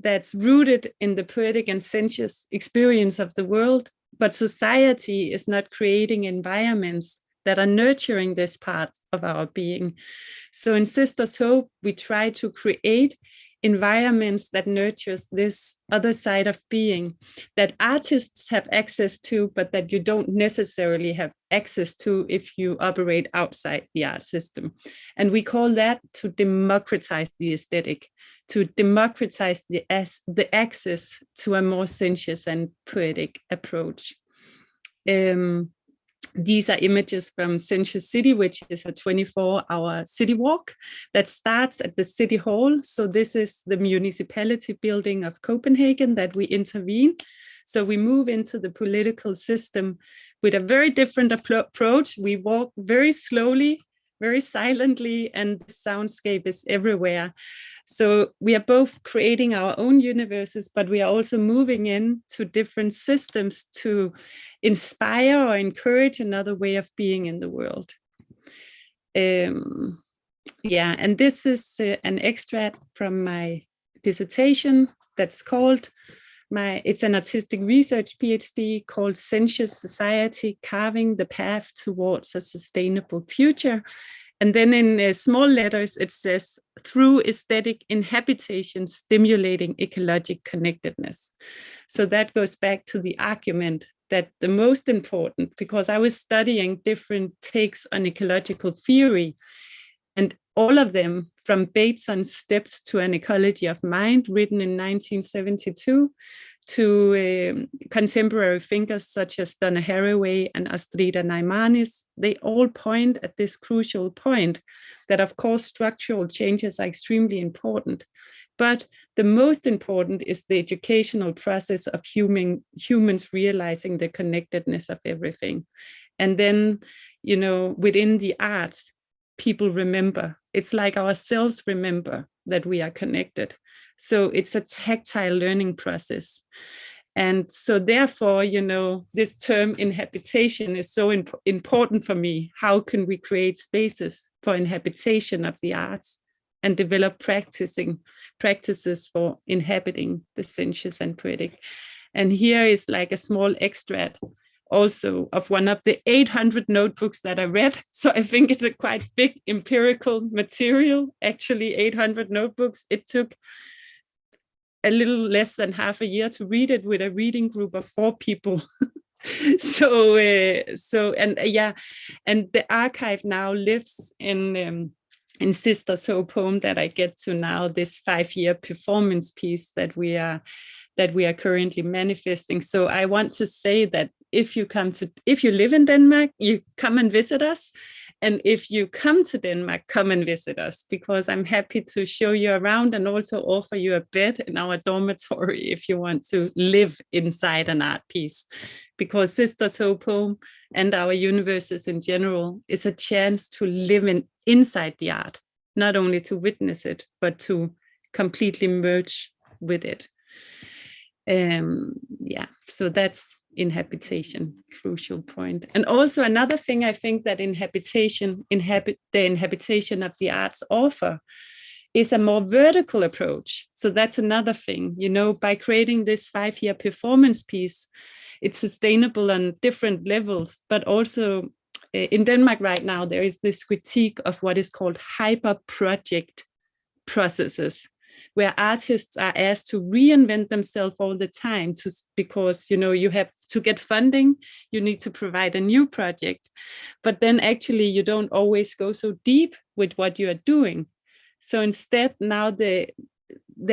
that's rooted in the poetic and sensuous experience of the world, but society is not creating environments that are nurturing this part of our being. So in Sisters Hope, we try to create environments that nurtures this other side of being that artists have access to, but that you don't necessarily have access to if you operate outside the art system. And we call that to democratize the aesthetic, to democratize the access to a more sensuous and poetic approach. These are images from Sensuous City, which is a 24-hour city walk that starts at the city hall. So this is the municipality building of Copenhagen that we intervene. So we move into the political system with a very different approach. We walk very slowly, very silently, and the soundscape is everywhere. So we are both creating our own universes, but we are also moving into different systems to inspire or encourage another way of being in the world. Yeah, and this is an extract from my dissertation that's called, it's an artistic research PhD called Sensuous Society, Carving the Path Towards a Sustainable Future. And then in small letters, it says, through aesthetic inhabitation, stimulating ecologic connectedness. So that goes back to the argument that the most important, because I was studying different takes on ecological theory, and all of them, from Bateson's Steps to an Ecology of Mind, written in 1972, to contemporary thinkers such as Donna Haraway and Astrida Naimanis, they all point at this crucial point that, of course, structural changes are extremely important. But the most important is the educational process of humans realizing the connectedness of everything. And then, you know, within the arts, people remember. It's like our cells remember that we are connected. So it's a tactile learning process. And so therefore, you know, this term inhabitation is so important for me. How can we create spaces for inhabitation of the arts and develop practices for inhabiting the sensuous and poetic? And here is like a small extract also of one of the 800 notebooks that I read. So I think it's a quite big empirical material, actually 800 notebooks. It took a little less than half a year to read it with a reading group of 4 people. And the archive now lives in Sisters Hope Home that I get to now, this 5-year performance piece that we are currently manifesting. So I want to say that if you live in Denmark, you come and visit us. And if you come to Denmark, come and visit us, because I'm happy to show you around and also offer you a bed in our dormitory if you want to live inside an art piece. Because Sisters Hope Home and our universes in general is a chance to live inside the art, not only to witness it, but to completely merge with it. So that's inhabitation, crucial point. And also another thing I think that the inhabitation of the arts offer is a more vertical approach. So that's another thing, you know, by creating this 5-year performance piece, it's sustainable on different levels, but also in Denmark right now, there is this critique of what is called hyper project processes, where artists are asked to reinvent themselves all the time because, you know, you have to get funding, you need to provide a new project, but then actually you don't always go so deep with what you are doing. So instead, now the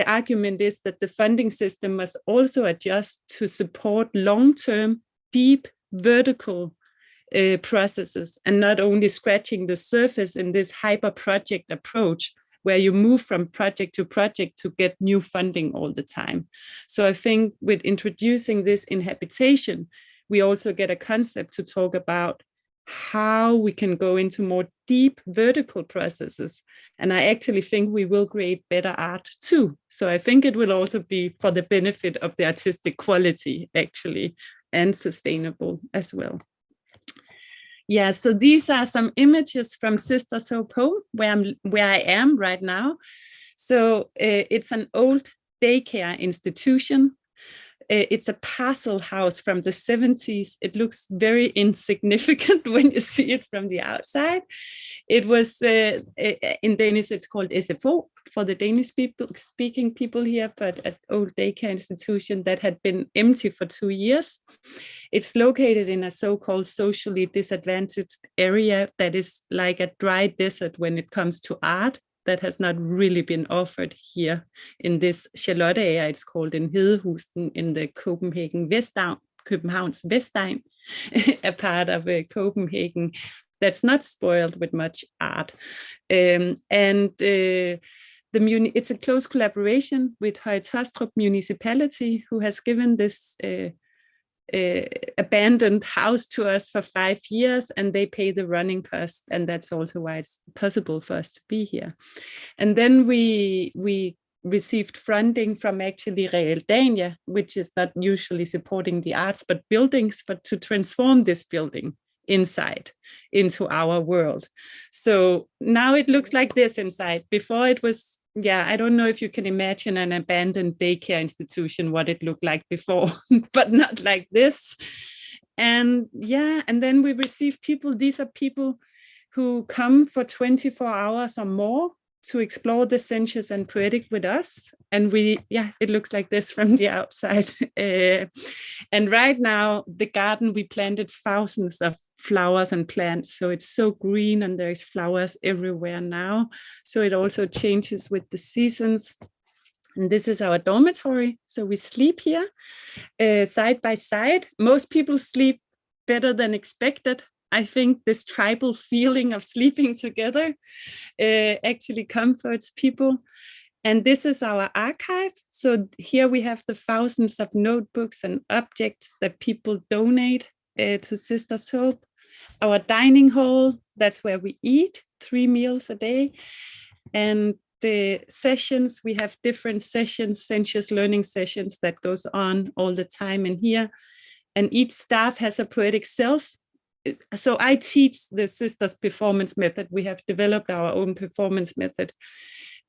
argument is that the funding system must also adjust to support long-term, deep, vertical processes, and not only scratching the surface in this hyper project approach, where you move from project to project to get new funding all the time. So I think with introducing this inhabitation, we also get a concept to talk about how we can go into more deep vertical processes. And I actually think we will create better art too. So I think it will also be for the benefit of the artistic quality, actually, and sustainable as well. Yeah, so these are some images from Sisters Hope Home, where I am right now. So it's an old daycare institution. It's a parcel house from the 70s. It looks very insignificant when you see it from the outside. It was, in Danish, it's called SFO for the Danish speaking people here, but an old daycare institution that had been empty for 2 years. It's located in a so-called socially disadvantaged area that is like a dry desert when it comes to art. That has not really been offered here in this Charlotte area. It's called in Hedehusten in the Københavns Vestegn, a part of Copenhagen that's not spoiled with much art. It's a close collaboration with Høje-Taastrup municipality, who has given this abandoned house to us for 5 years, and they pay the running cost, and that's also why it's possible for us to be here. And then we received funding from actually Realdania, which is not usually supporting the arts but buildings, but to transform this building inside into our world. So now it looks like this inside. Before it was, yeah, I don't know if you can imagine an abandoned daycare institution, what it looked like before, but not like this. And yeah, and then we receive people. These are people who come for 24 hours or more to explore the sensuous and poetic with us. And it looks like this from the outside. And right now, the garden, we planted thousands of flowers and plants. So it's so green and there's flowers everywhere now. So it also changes with the seasons. And this is our dormitory. So we sleep here side by side. Most people sleep better than expected. I think this tribal feeling of sleeping together actually comforts people. And this is our archive. So here we have the thousands of notebooks and objects that people donate to Sisters Hope. Our dining hall, that's where we eat 3 meals a day. And the sessions, we have different sessions, sensuous learning sessions that goes on all the time in here. And each staff has a poetic self. So I teach the Sisters performance method. We have developed our own performance method.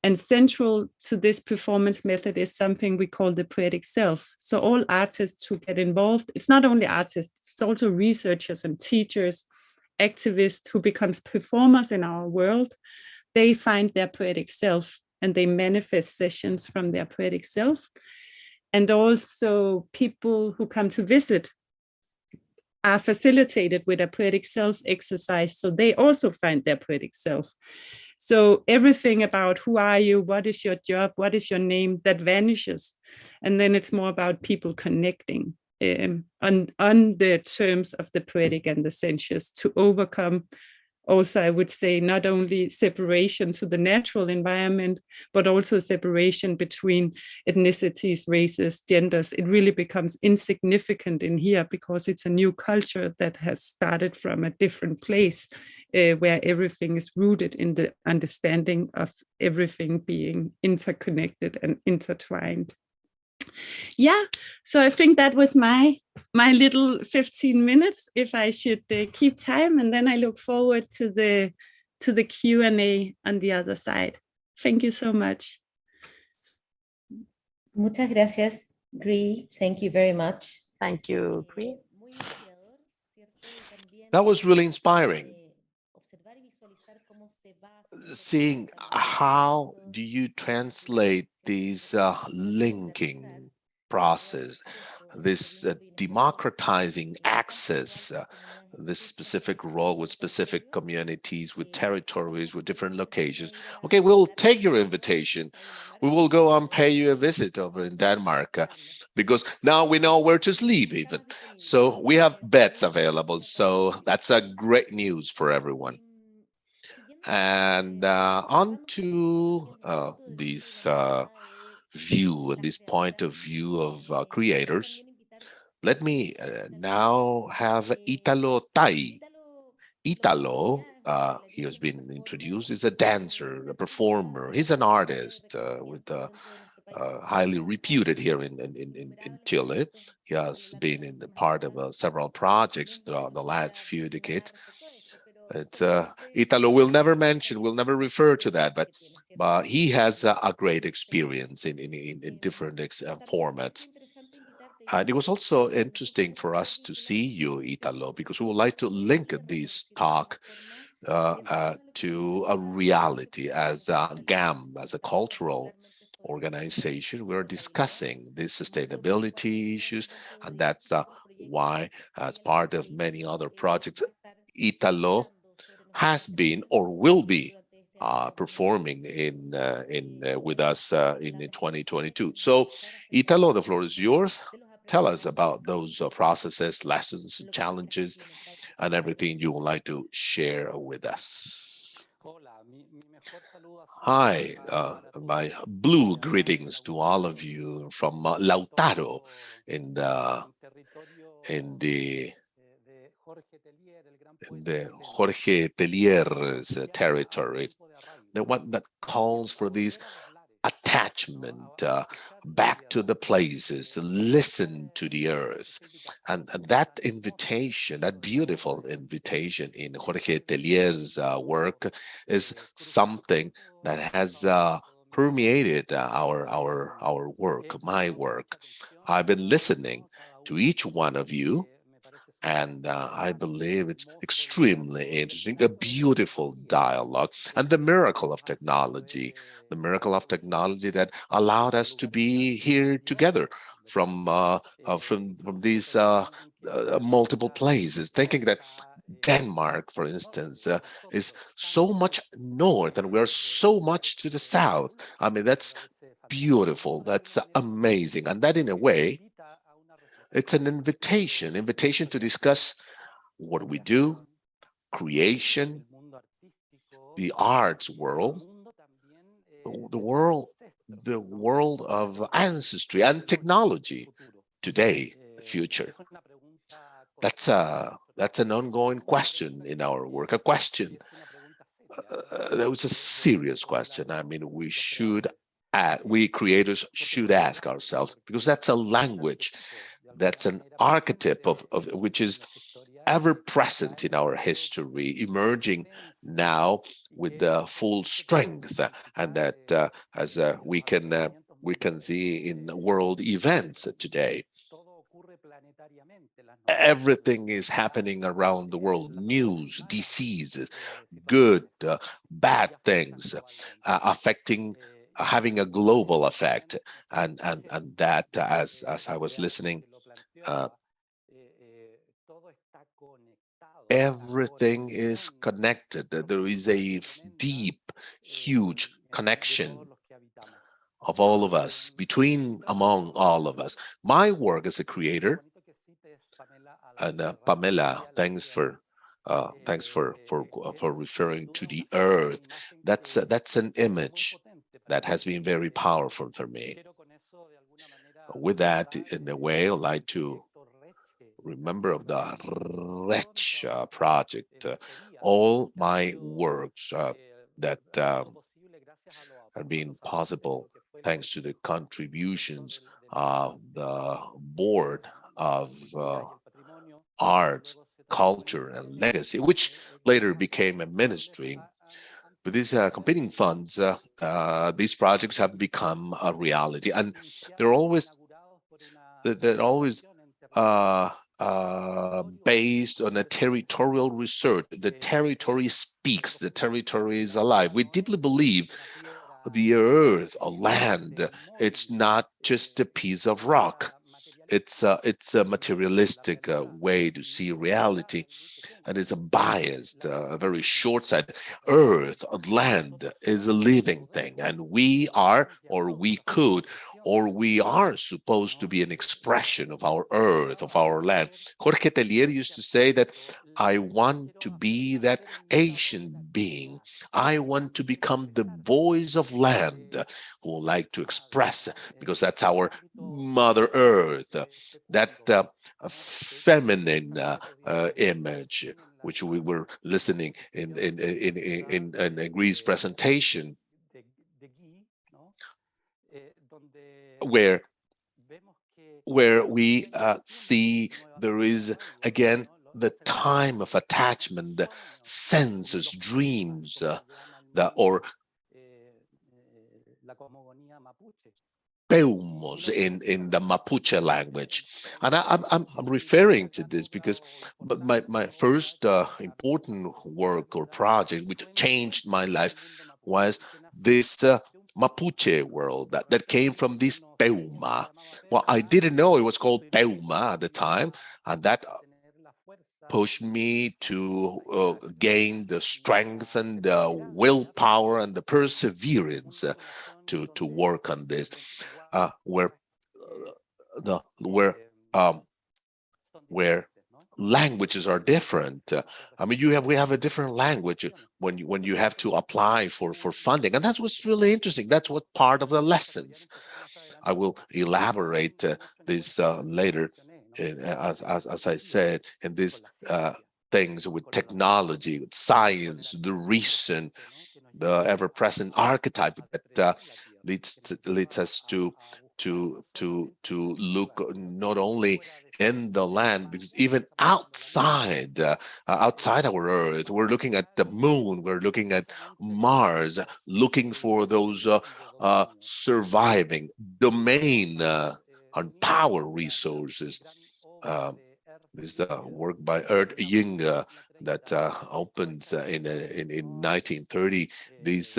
And central to this performance method is something we call the poetic self. So all artists who get involved, it's not only artists, it's also researchers and teachers, activists who becomes performers in our world. They find their poetic self and they manifest sessions from their poetic self. And also people who come to visit are facilitated with a poetic self exercise. So they also find their poetic self. So everything about who are you, what is your job, what is your name, that vanishes. And then it's more about people connecting on the terms of the poetic and the sensuous to overcome also, I would say, not only separation to the natural environment, but also separation between ethnicities, races, genders. It really becomes insignificant in here because it's a new culture that has started from a different place where everything is rooted in the understanding of everything being interconnected and intertwined. Yeah, so I think that was my little 15 minutes, if I should keep time, and then I look forward to the Q&A on the other side. Thank you so much. Muchas gracias, Gri. Thank you very much. Thank you, Gri. That was really inspiring. Seeing how do you translate these linking process, this democratizing access, this specific role with specific communities, with territories, with different locations. Okay, we'll take your invitation. We will go and pay you a visit over in Denmark because now we know where to sleep even. So we have beds available. So that's a great news for everyone. And on to this view and this point of view of creators, let me now have Italo Tai. Italo, he has been introduced, is a dancer, a performer. He's an artist with highly reputed here in Chile. He has been in the part of several projects throughout the last few decades. It's Italo will never mention, will never refer to that, but he has a great experience in different formats. And it was also interesting for us to see you, Italo, because we would like to link this talk to a reality as a GAM, as a cultural organization. We're discussing these sustainability issues, and that's why, as part of many other projects, Italo has been or will be performing with us in 2022. So, Italo, the floor is yours. Tell us about those processes, lessons, challenges, and everything you would like to share with us. Hi, my blue greetings to all of you from Lautaro in the Jorge Telier's territory, the one that calls for this attachment back to the places, to listen to the earth. And that invitation, that beautiful invitation in Jorge Telier's work is something that has permeated our work, my work. I've been listening to each one of you, and I believe it's extremely interesting, a beautiful dialogue, and the miracle of technology that allowed us to be here together from these multiple places, thinking that Denmark, for instance, is so much north and we're so much to the south. I mean, that's beautiful. That's amazing. And that, in a way, it's an invitation to discuss what we do, creation, the arts world, the world of ancestry and technology, today, the future. That's an ongoing question in our work, a question. That was a serious question. I mean, we creators should ask ourselves, because that's a language, that's an archetype of which is ever present in our history, emerging now with the full strength, and that as we can see in world events today. Everything is happening around the world: news, diseases, good, bad things, affecting, having a global effect, and that, as I was listening, everything is connected. There is a deep, huge connection of all of us, among all of us. My work as a creator, and Pamela, thanks for referring to the earth. That's an image that has been very powerful for me. With that, in a way, I'd like to remember of the Wretch project, all my works that are being possible thanks to the contributions of the Board of Arts, Culture, and Legacy, which later became a ministry. With these competing funds, these projects have become a reality, and they're always based on a territorial research. The territory speaks, the territory is alive. We deeply believe the earth or land, it's not just a piece of rock. It's a materialistic way to see reality, and it's a biased, a very short-sighted. Earth, land is a living thing, and we are, or we could, or we are supposed to be an expression of our earth, of our land. Jorge Tellier used to say that I want to be that ancient being. I want to become the voice of land who like to express, because that's our Mother Earth, that feminine image, which we were listening in Greece's presentation, where we see there is again the time of attachment, the senses, dreams, or peumos in the Mapuche language. And I'm referring to this because my first important work or project, which changed my life, was this Mapuche world that came from this peuma. Well, I didn't know it was called peuma at the time, and that pushed me to gain the strength and the willpower and the perseverance to work on this, where languages are different. I mean, we have a different language when you have to apply for funding, and that's what's really interesting. That's what part of the lessons. I will elaborate this later, as I said, in these things with technology, with science, the reason, the ever-present archetype that leads us to look not only in the land, because even outside our Earth, we're looking at the moon, we're looking at Mars, looking for those surviving domain and power resources. This work by Ert Ying that opens in 1930. This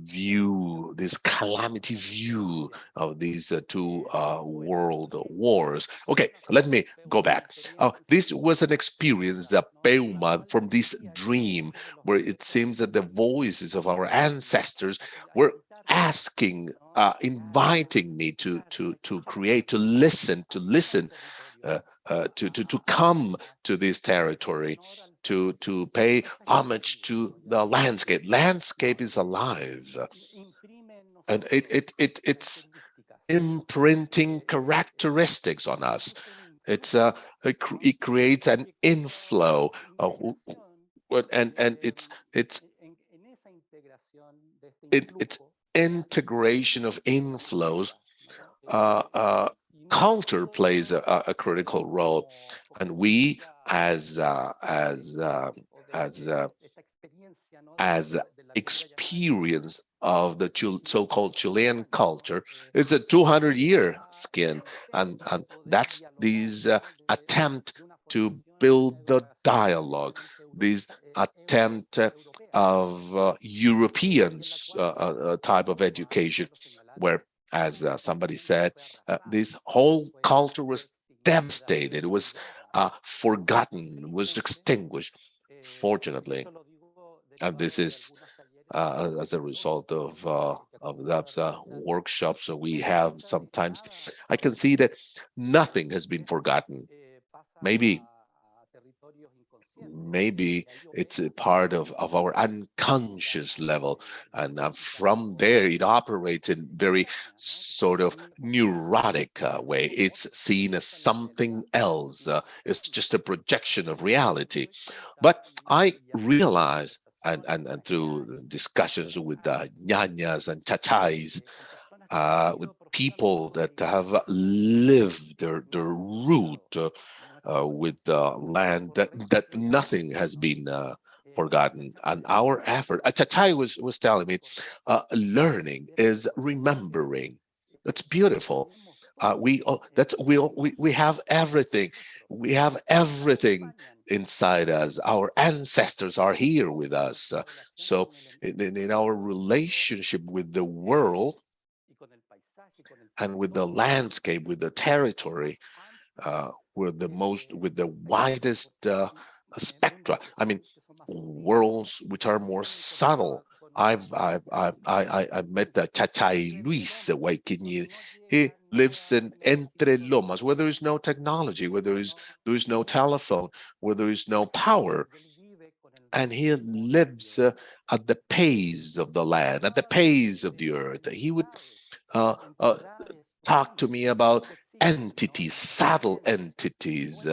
view, this calamity view of these two world wars. Okay, let me go back. This was an experience, the Peuma, from this dream, where it seems that the voices of our ancestors were asking, inviting me to create, to listen, to come to this territory, to pay homage to the landscape. Landscape is alive, and it's imprinting characteristics on us. It creates an inflow, and it's integration of inflows. Culture plays a critical role, and we as experience of the so-called Chilean culture is a 200-year skin, and that's these attempt to build the dialogue, these attempt of Europeans type of education, where, as somebody said, this whole culture was devastated, it was forgotten, was extinguished, fortunately. And this is as a result of those workshops that we have sometimes. I can see that nothing has been forgotten. Maybe it's a part of our unconscious level, and from there it operates in very sort of neurotic way. It's seen as something else. It's just a projection of reality. But I realize, and through discussions with ñañas and chachais, with people that have lived their root with the land, that nothing has been forgotten. And our effort, Chachai was telling me, learning is remembering. That's beautiful. We have everything. We have everything inside us. Our ancestors are here with us. So in our relationship with the world and with the landscape, with the territory, with the widest spectra. I mean, worlds which are more subtle, I've met Chachay Luis Waikini. He lives in Entre Lomas, where there is no technology, where there is no telephone, where there is no power. And he lives at the pace of the land, at the pace of the earth. He would talk to me about entities, saddle entities,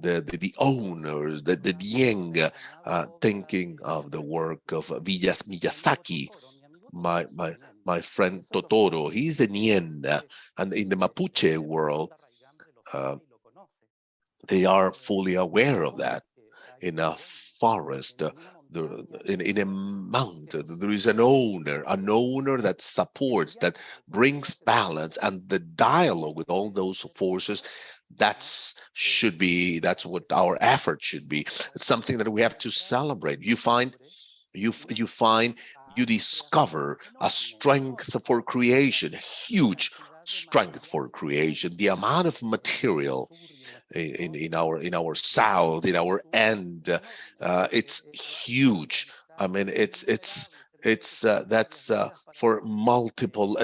the owners, the Dieng, thinking of the work of Miyazaki, my friend Totoro. He's a Nien, and in the Mapuche world, they are fully aware of that. In a forest, in a mountain, there is an owner that supports, that brings balance, and the dialogue with all those forces. That's what our effort should be. It's something that we have to celebrate. You discover a strength for creation, huge strength for creation. The amount of material in our south, in our end, it's huge. I mean, that's for multiple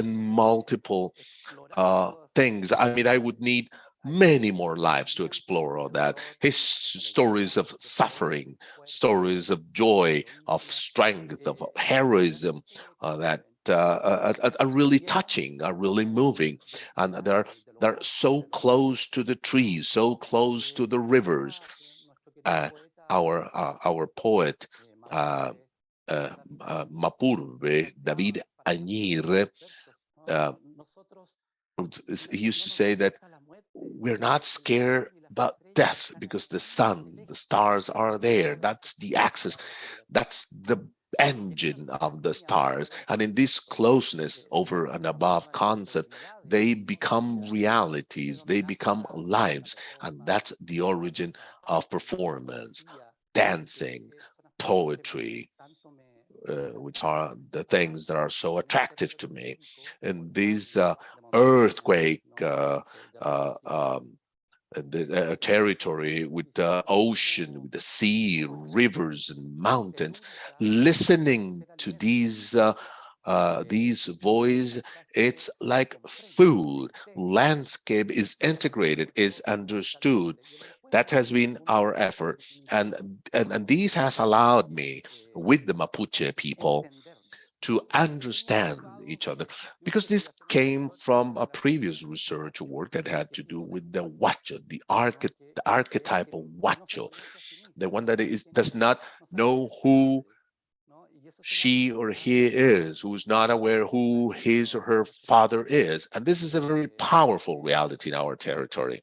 things. I mean, I would need many more lives to explore all that. His stories of suffering, stories of joy, of strength, of heroism, that are really touching, are really moving, and they're so close to the trees, so close to the rivers. Our poet, Mapurbe, David Añir, he used to say that we're not scared about death because the sun, the stars are there. That's the axis. That's the engine of the stars. And in this closeness over and above concept, they become realities, they become lives. And that's the origin of performance, dancing, poetry, which are the things that are so attractive to me. And these earthquake territory, with the ocean, with the sea, rivers and mountains, listening to these voice, it's like food. Landscape is integrated, is understood. That has been our effort, and this has allowed me, with the Mapuche people, to understand each other, because this came from a previous research work that had to do with the huacho, the archetype of huacho, the one that does not know who she or he is, who's not aware who his or her father is. And this is a very powerful reality in our territory.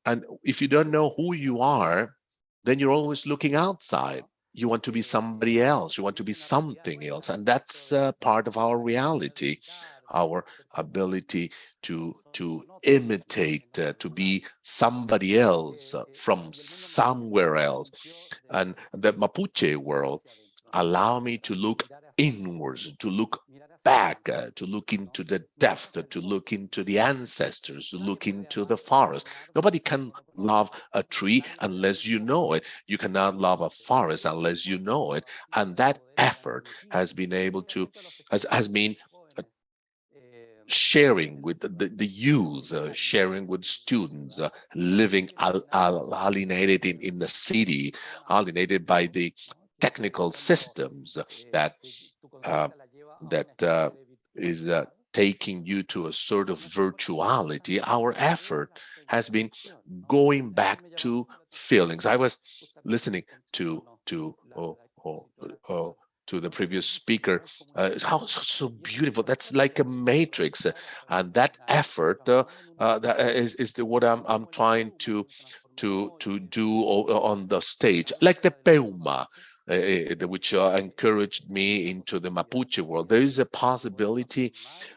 And if you don't know who you are, then you're always looking outside. You want to be somebody else. You want to be something else. And that's part of our reality, our ability to imitate, to be somebody else from somewhere else. And the Mapuche world allow me to look inwards, to look back, to look into the depth, to look into the ancestors, to look into the forest. Nobody can love a tree unless you know it. You cannot love a forest unless you know it. And that effort has been able to, has been sharing with the youth, sharing with students, living alienated in the city, alienated by the technical systems that is taking you to a sort of virtuality. Our effort has been going back to feelings. I was listening to the previous speaker. How so beautiful! That's like a matrix, and that effort that is what I'm trying to do on the stage, like the Peuma. Which encouraged me into the Mapuche world. There is a possibility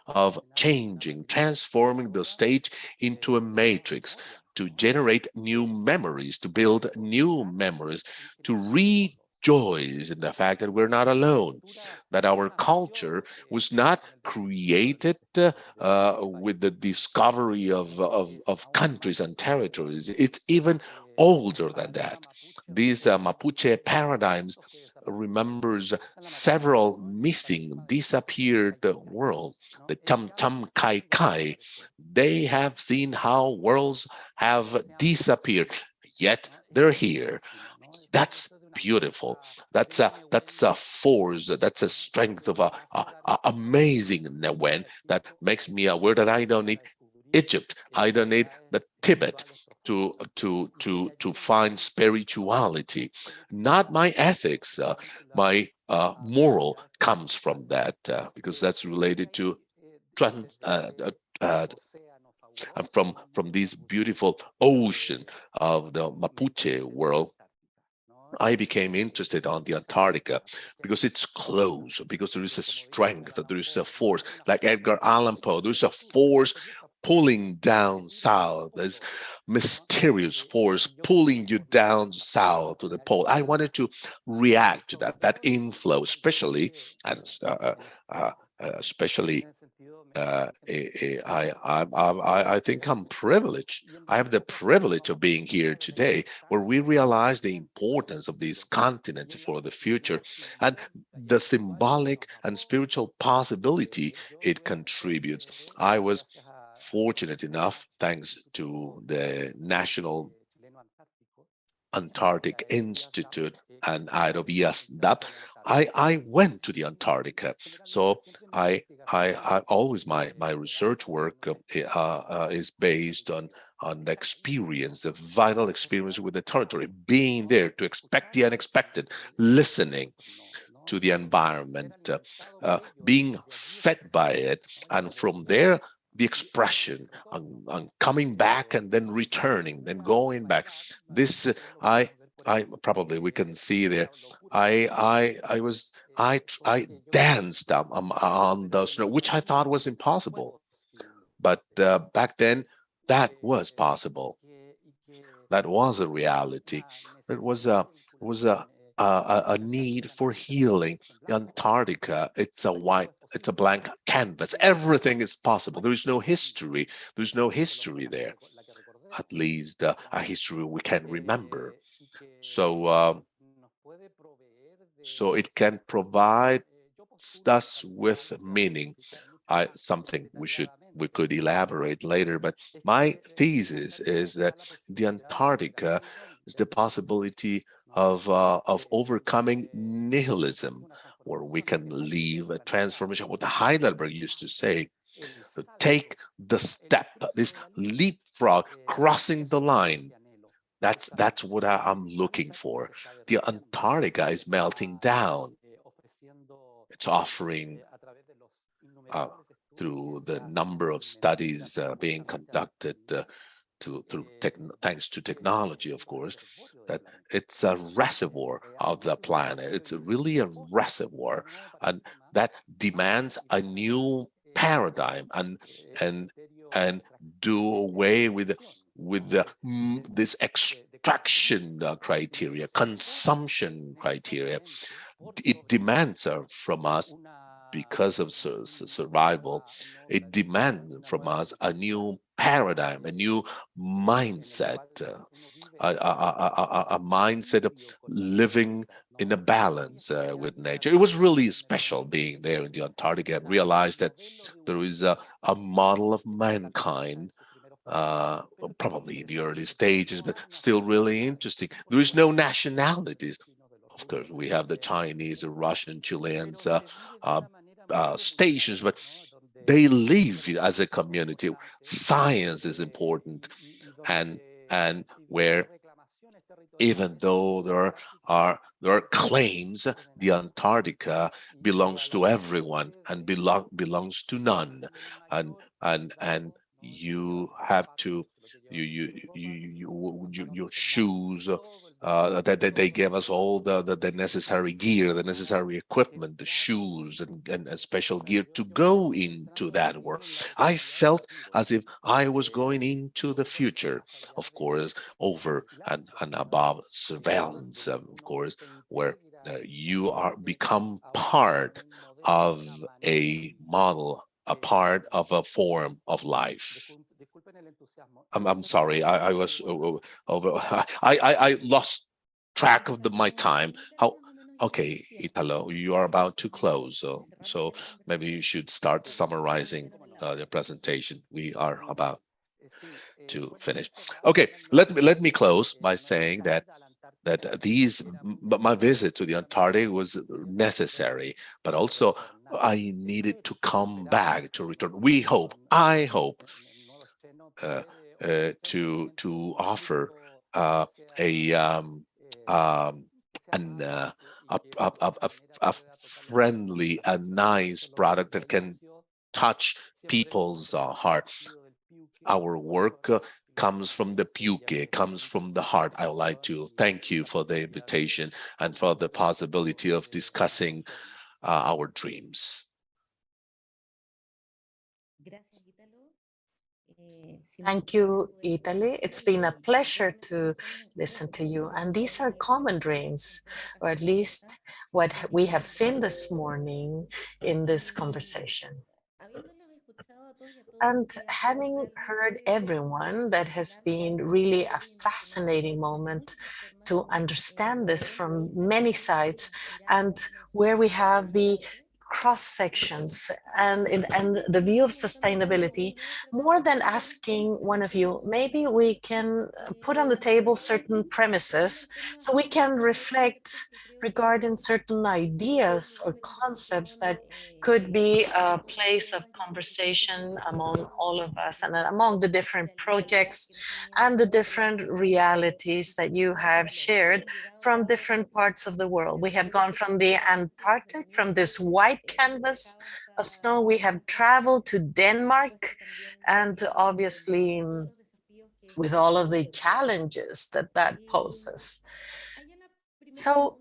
of changing, transforming the stage into a matrix, to generate new memories, to build new memories, to rejoice in the fact that we're not alone, that our culture was not created with the discovery of countries and territories. It's even older than that. These Mapuche paradigms remembers several missing, disappeared worlds. The Tum Tum Kai Kai, they have seen how worlds have disappeared, yet they're here. That's beautiful. That's a force. That's a strength of a amazing Newen that makes me aware that I don't need Egypt. I don't need the Tibet to find spirituality. Not my ethics. My moral comes from that because that's related to trans. From this beautiful ocean of the Mapuche world, I became interested on the Antarctica because it's close, because there is a strength, there is a force, like Edgar Allan Poe, there's a force pulling down south. There's mysterious force pulling you down south to the pole. I wanted to react to that inflow, especially, and especially I think I'm privileged. I have the privilege of being here today, where we realize the importance of these continents for the future and the symbolic and spiritual possibility it contributes. I was fortunate enough, thanks to the National Antarctic Institute and Aerovías, I went to the Antarctica. So I always my research work is based on the experience, the vital experience with the territory, being there to expect the unexpected, listening to the environment, being fed by it, and from there the expression on coming back and then returning, then going back. This I probably we can see there. I danced on the snow, which I thought was impossible, but back then that was possible. That was a reality. It was a need for healing. Antarctica, it's a blank canvas. Everything is possible. There is no history. There's no history there, at least a history we can remember. So so it can provide us with meaning. Something we could elaborate later, but my thesis is that the Antarctica is the possibility of overcoming nihilism, where we can leave a transformation. What Heidelberg used to say, to take the step, this leapfrog, crossing the line. That's what I'm looking for. The Antarctica is melting down. It's offering through the number of studies being conducted thanks to technology, of course, that it's a reservoir of the planet. It's really a reservoir, and that demands a new paradigm and do away with this extraction criteria, consumption criteria. It demands from us, because of survival, it demands from us a new paradigm, a new mindset, a mindset of living in a balance with nature. It was really special being there in the Antarctica and realize that there is a model of mankind, probably in the early stages, but still really interesting. There is no nationalities. Of course, we have the Chinese, the Russian, Chileans, stations, but they live as a community. Science is important, and where, even though there are claims, the Antarctica belongs to everyone and belongs to none, and you have to your shoes. That they gave us all the necessary gear, the necessary equipment, the shoes and special gear to go into that world. I felt as if I was going into the future, of course, over and above surveillance, of course, where you become part of a model, a part of a form of life. I'm sorry, I was over. I lost track of my time. Okay, Italo, you are about to close, so maybe you should start summarizing the presentation. We are about to finish. Okay, let me close by saying that my visit to the Antarctic was necessary, but also I needed to come back to return. I hope to offer a an a friendly, a nice product that can touch people's heart. Our work comes from the puke, comes from the heart. I would like to thank you for the invitation and for the possibility of discussing our dreams. Thank you, Italy. It's been a pleasure to listen to you. And these are common dreams, or at least what we have seen this morning in this conversation. And having heard everyone, that has been really a fascinating moment to understand this from many sides, and where we have the cross sections and the view of sustainability. More than asking one of you, maybe we can put on the table certain premises so we can reflect regarding certain ideas or concepts that could be a place of conversation among all of us and among the different projects and the different realities that you have shared from different parts of the world. We have gone from the Antarctic, from this white canvas of snow. We have traveled to Denmark, and obviously with all of the challenges that that poses. So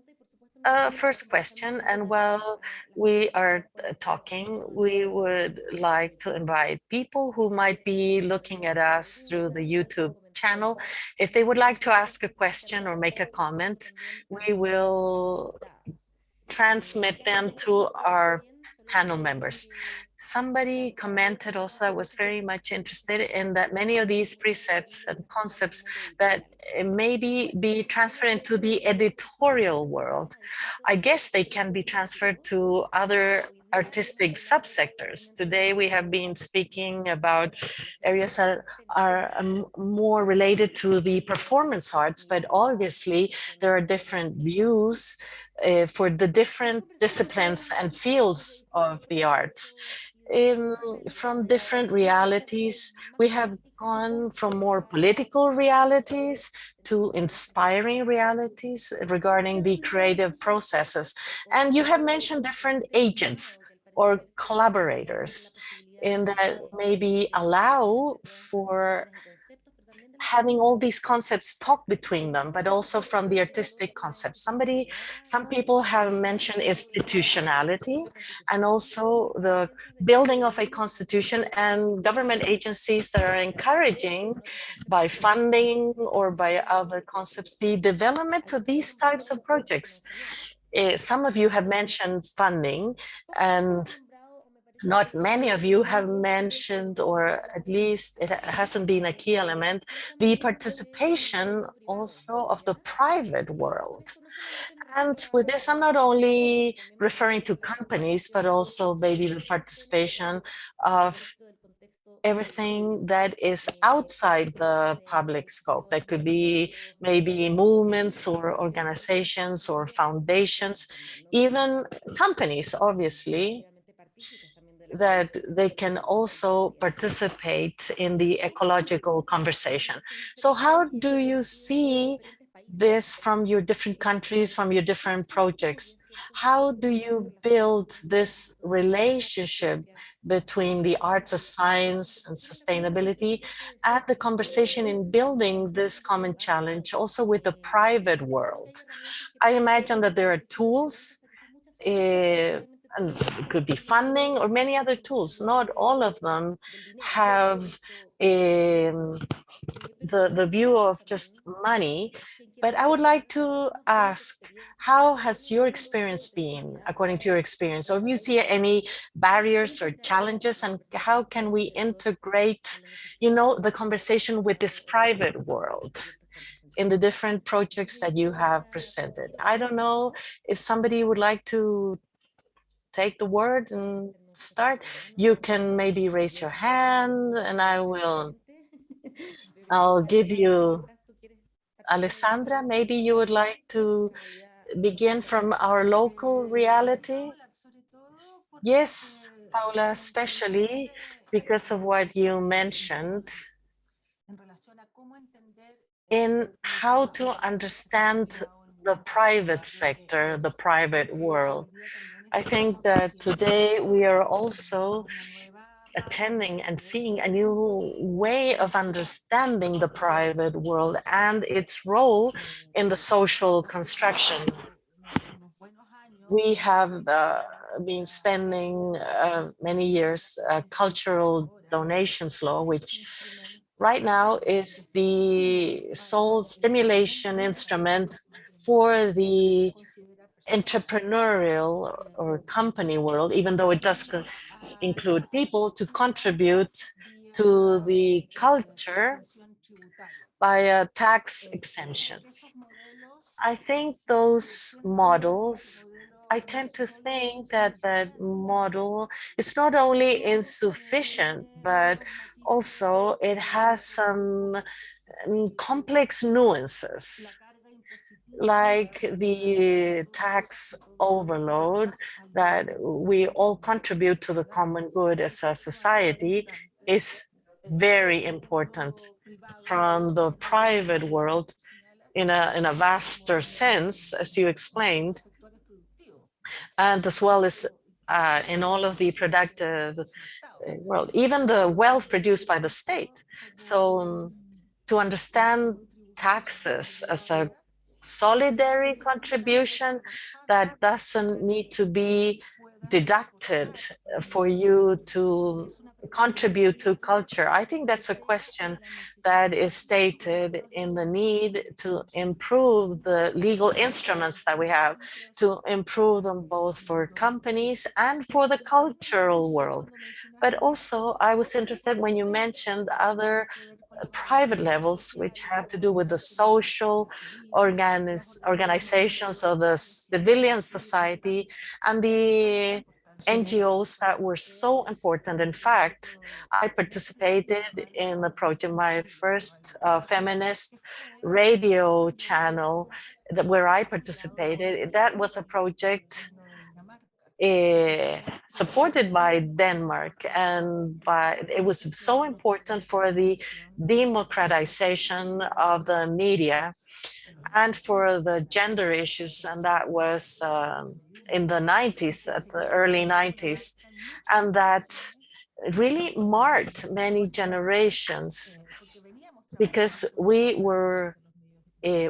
first question, and while we are talking, we would like to invite people who might be looking at us through the YouTube channel. If they would like to ask a question or make a comment, we will transmit them to our panel members. Somebody commented also that was very much interested in that many of these precepts and concepts that maybe be transferred into the editorial world. I guess they can be transferred to other artistic subsectors. Today we have been speaking about areas that are more related to the performance arts, but obviously there are different views for the different disciplines and fields of the arts. From different realities, we have gone from more political realities to inspiring realities regarding the creative processes. And you have mentioned different agents or collaborators in that maybe allow for having all these concepts talk between them, but also from the artistic concepts. Some people have mentioned institutionality and also the building of a constitution and government agencies that are encouraging by funding or by other concepts, the development of these types of projects. Some of you have mentioned funding, and not many of you have mentioned, or at least it hasn't been a key element, the participation also of the private world. And with this, I'm not only referring to companies, but also maybe the participation of everything that is outside the public scope. That could be maybe movements or organizations or foundations, even companies, obviously, that they can also participate in the ecological conversation. So how do you see this from your different countries, from your different projects? How do you build this relationship between the arts of science and sustainability and the conversation in building this common challenge also with the private world? I imagine that there are tools, and it could be funding or many other tools. Not all of them have the view of just money, but I would like to ask, how has your experience been, according to your experience? Or if you see any barriers or challenges, and how can we integrate, the conversation with this private world? in the different projects that you have presented. I don't know if somebody would like to take the word and start. You can maybe raise your hand and I'll give you, Alessandra, maybe you would like to begin from our local reality. Yes, Paula, especially because of what you mentioned in how to understand the private sector, the private world. I think that today we are also attending and seeing a new way of understanding the private world and its role in the social construction. We have been spending many years cultural donations law, which right now is the sole stimulation instrument for the entrepreneurial or company world, even though it does include people, to contribute to the culture via tax exemptions. I think those models, I tend to think that that model is not only insufficient, but also it has some complex nuances, like the tax overload that we all contribute to the common good as a society is very important from the private world in a vaster sense, as you explained, and as well as in all of the productive world, even the wealth produced by the state. So to understand taxes as a solidary contribution that doesn't need to be deducted for you to contribute to culture. I think that's a question that is stated in the need to improve the legal instruments that we have, to improve them both for companies and for the cultural world. But also, I was interested when you mentioned other private levels, which have to do with the social organizations of the civilian society and the NGOs that were so important. In fact, I participated in the project, my first feminist radio channel where I participated. That was a project supported by Denmark, and it was so important for the democratization of the media and for the gender issues, and that was in the 90s, at the early 90s, and that really marked many generations because we were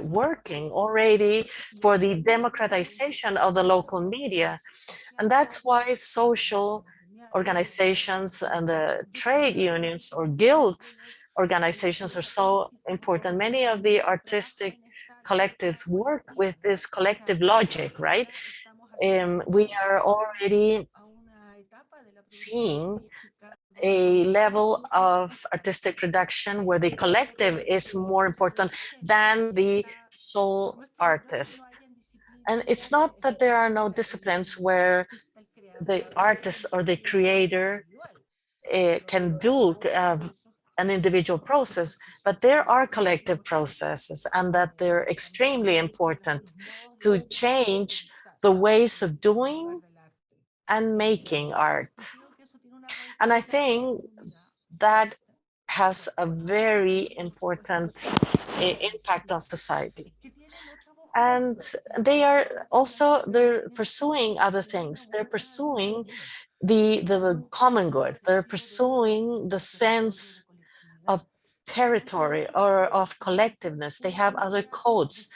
working already for the democratization of the local media. And that's why social organizations and the trade unions or guilds organizations are so important. Many of the artistic collectives work with this collective logic, right? We are already seeing a level of artistic production where the collective is more important than the sole artist. And it's not that there are no disciplines where the artist or the creator can do an individual process, but there are collective processes, and that they're extremely important to change the ways of doing and making art. And I think that has a very important impact on society. And they're pursuing other things. They're pursuing the common good. They're pursuing the sense of territory or of collectiveness. They have other codes.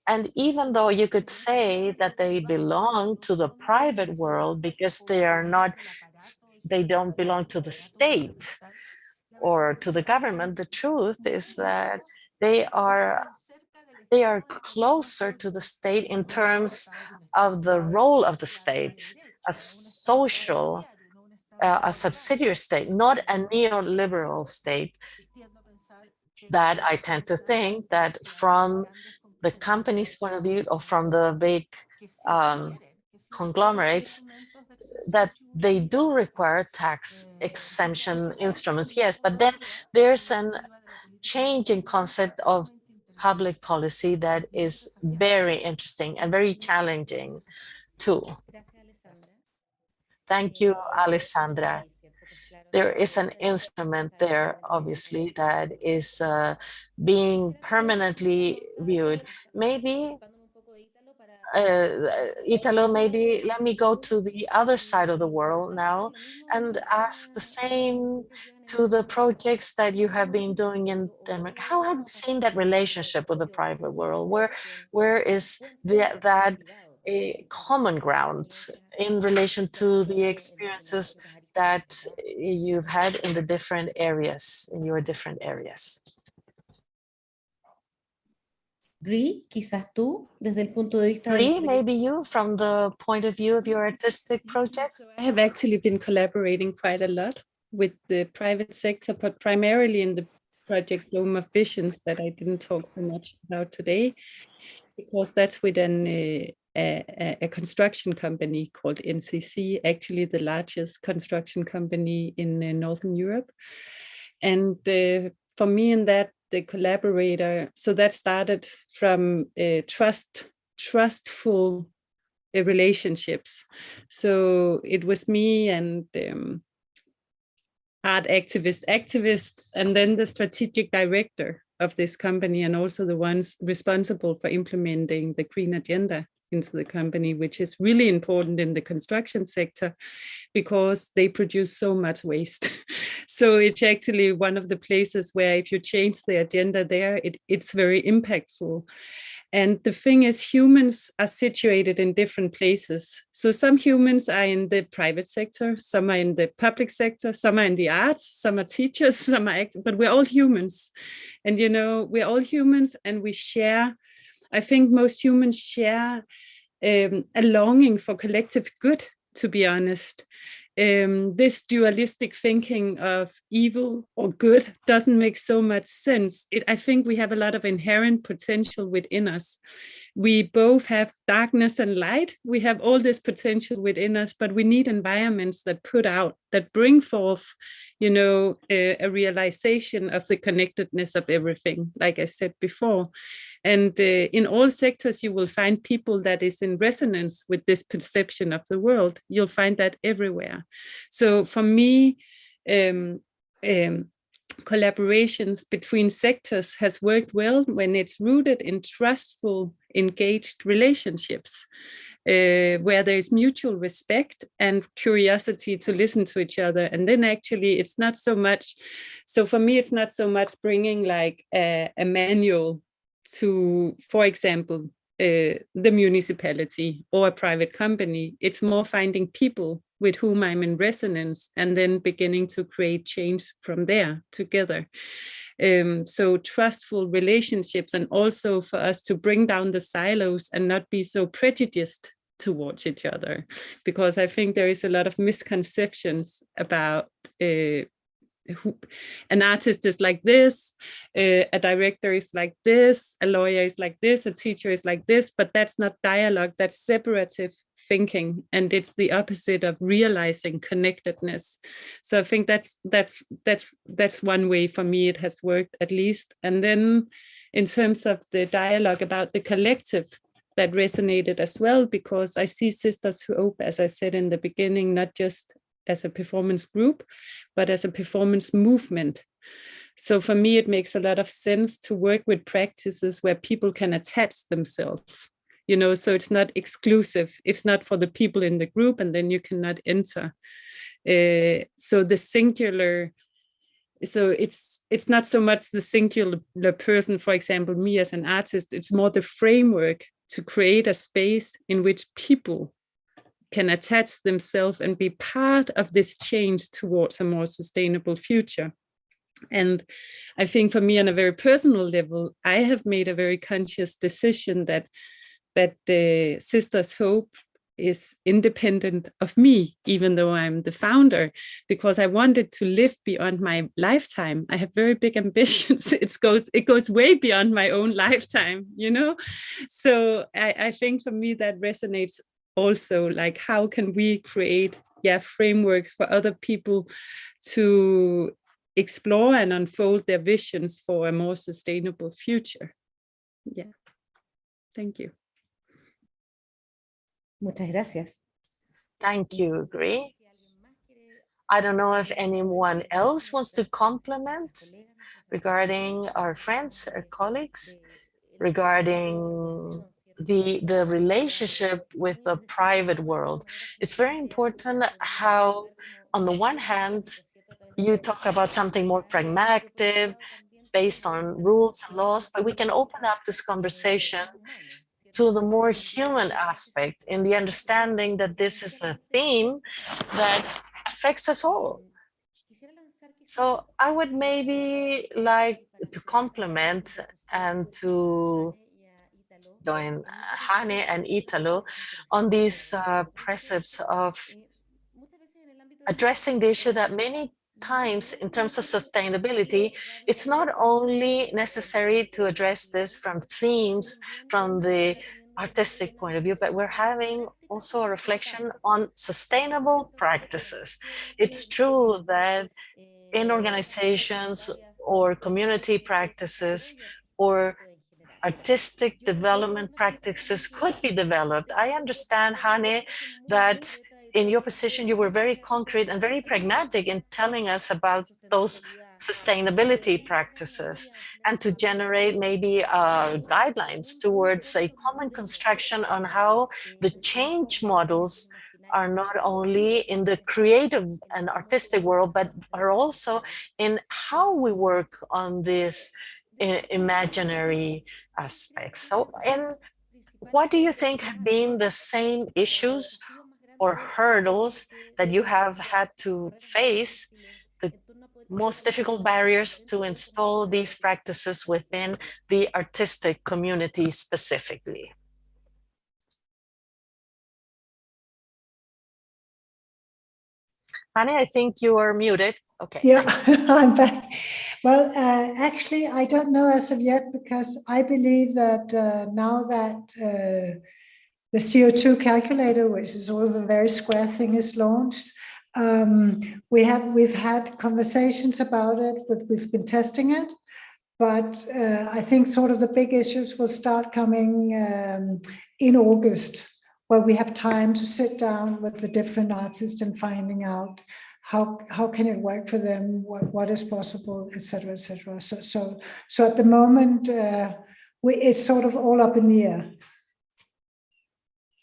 And even though you could say that they belong to the private world because they don't belong to the state or to the government, the truth is that they are closer to the state in terms of the role of the state, a social, a subsidiary state, not a neoliberal state. that I tend to think that from the company's point of view or from the big conglomerates, that they do require tax exemption instruments, yes, but then there's a change in concept of public policy that is very interesting and very challenging too. Thank you, Alessandra. There is an instrument there, obviously, that is being permanently viewed. Maybe, Italo, maybe let me go to the other side of the world now and ask the same to the projects that you have been doing in Denmark. How have you seen that relationship with the private world? Where is that a common ground in relation to the experiences that you've had in the different areas, in your different areas? Quizás tú, desde el punto de vista del maybe you, from the point of view of your artistic projects? So I have actually been collaborating quite a lot with the private sector, but primarily in the project Dome of Visions that I didn't talk so much about today, because that's within a construction company called NCC, actually the largest construction company in Northern Europe. And for me in that, the collaborator, so that started from trustful relationships. So it was me and art activists, and then the strategic director of this company, and also the ones responsible for implementing the green agenda into the company, which is really important in the construction sector because they produce so much waste. So it's actually one of the places where if you change the agenda there, it's very impactful. And the thing is, humans are situated in different places. So some humans are in the private sector, some are in the public sector, some are in the arts, some are teachers, some are but we're all humans. And, you know, we're all humans and we share, I think most humans share a longing for collective good, to be honest. This dualistic thinking of evil or good doesn't make so much sense. I think we have a lot of inherent potential within us. We both have darkness and light. We have all this potential within us, but we need environments that that bring forth, you know, a realization of the connectedness of everything, like I said before. And in all sectors, you will find people that is in resonance with this perception of the world. You'll find that everywhere. So for me, collaborations between sectors has worked well when it's rooted in trustful, engaged relationships, where there is mutual respect and curiosity to listen to each other. And then actually it's not so much, so for me, it's not so much bringing like a manual to, for example, the municipality or a private company. It's more finding people with whom I'm in resonance and then beginning to create change from there together. So trustful relationships, and also for us to bring down the silos and not be so prejudiced towards each other, because I think there is a lot of misconceptions about an artist is like this, a director is like this, a lawyer is like this, a teacher is like this, but that's not dialogue, that's separative thinking, and it's the opposite of realizing connectedness. So I think that's one way for me it has worked, at least. And then in terms of the dialogue about the collective, that resonated as well, because I see Sisters Who Hope, as I said in the beginning, not just as a performance group, but as a performance movement. So for me, it makes a lot of sense to work with practices where people can attach themselves, you know, so it's not exclusive. It's not for the people in the group and then you cannot enter. So the singular, so it's not so much the singular person, for example, me as an artist, it's more the framework to create a space in which people can attach themselves and be part of this change towards a more sustainable future. And I think for me, on a very personal level, I have made a very conscious decision that the Sisters Hope is independent of me, even though I'm the founder, because I wanted to live beyond my lifetime. I have very big ambitions. It goes way beyond my own lifetime, you know? So I think for me that resonates also, like how can we create frameworks for other people to explore and unfold their visions for a more sustainable future. Yeah, thank you. Muchas gracias. Thank you, Agree. I don't know if anyone else wants to comment regarding our friends or colleagues, regarding the relationship with the private world. It's very important how, on the one hand, you talk about something more pragmatic, based on rules and laws, but we can open up this conversation to the more human aspect in the understanding that this is a theme that affects us all. So I would maybe like to compliment and to join Hanne and Italo on these precepts of addressing the issue that many times in terms of sustainability, it's not only necessary to address this from themes from the artistic point of view, but we're having also a reflection on sustainable practices. It's true that in organizations or community practices or artistic development practices could be developed. I understand, Hanne, that in your position, you were very concrete and very pragmatic in telling us about those sustainability practices and to generate maybe guidelines towards a common construction on how the change models are not only in the creative and artistic world, but are also in how we work on this imaginary aspects. So, and what do you think have been the same issues or hurdles that you have had to face, the most difficult barriers to install these practices within the artistic community specifically? Hanne, I think you are muted. Okay. Yeah, I'm back. Well, actually, I don't know as of yet, because I believe that now that the CO2 calculator, which is sort of a very square thing, is launched, we've had conversations about it. We've been testing it, but I think sort of the big issues will start coming in August, where we have time to sit down with the different artists and finding out how can it work for them, what is possible, etc., etc. So at the moment, it's sort of all up in the air.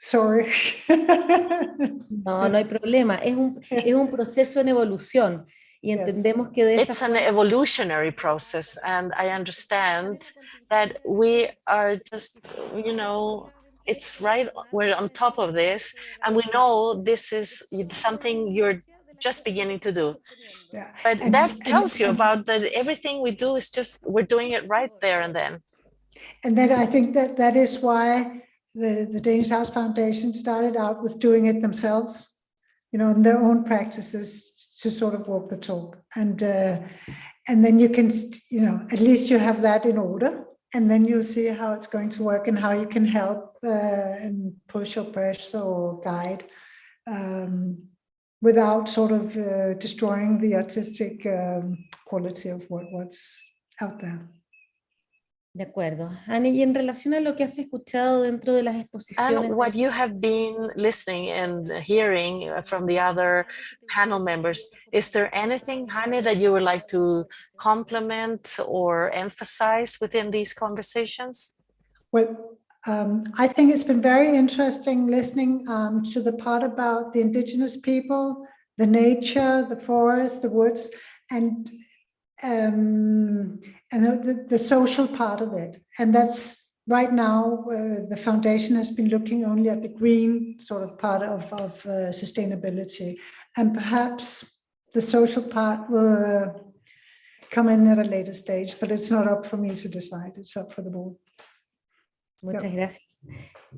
Sorry. No, no hay problema. Es un proceso en evolución. Y entendemos que de it's an evolutionary process, and I understand that we are just, you know, it's right, we're on top of this, and we know this is something you're just beginning to do. Yeah. But that tells you about that everything we do is just, we're doing it right there and then. And then I think that is why the Danish Arts Foundation started out with doing it themselves, you know, in their own practices, to sort of walk the talk. And then you can, you know, at least you have that in order, and then you'll see how it's going to work and how you can help and push or press or guide without sort of destroying the artistic quality of what's out there. De acuerdo. Hanne, y en relación a lo que has escuchado dentro de las exposiciones. And what you have been listening and hearing from the other panel members, is there anything, Hanne, that you would like to complement or emphasize within these conversations? Well, I think it's been very interesting listening to the part about the indigenous people, the nature, the forest, the woods, and the social part of it. And that's right now, the foundation has been looking only at the green sort of part of sustainability. And perhaps the social part will come in at a later stage, but it's not up for me to decide. It's up for the board. Muchas gracias.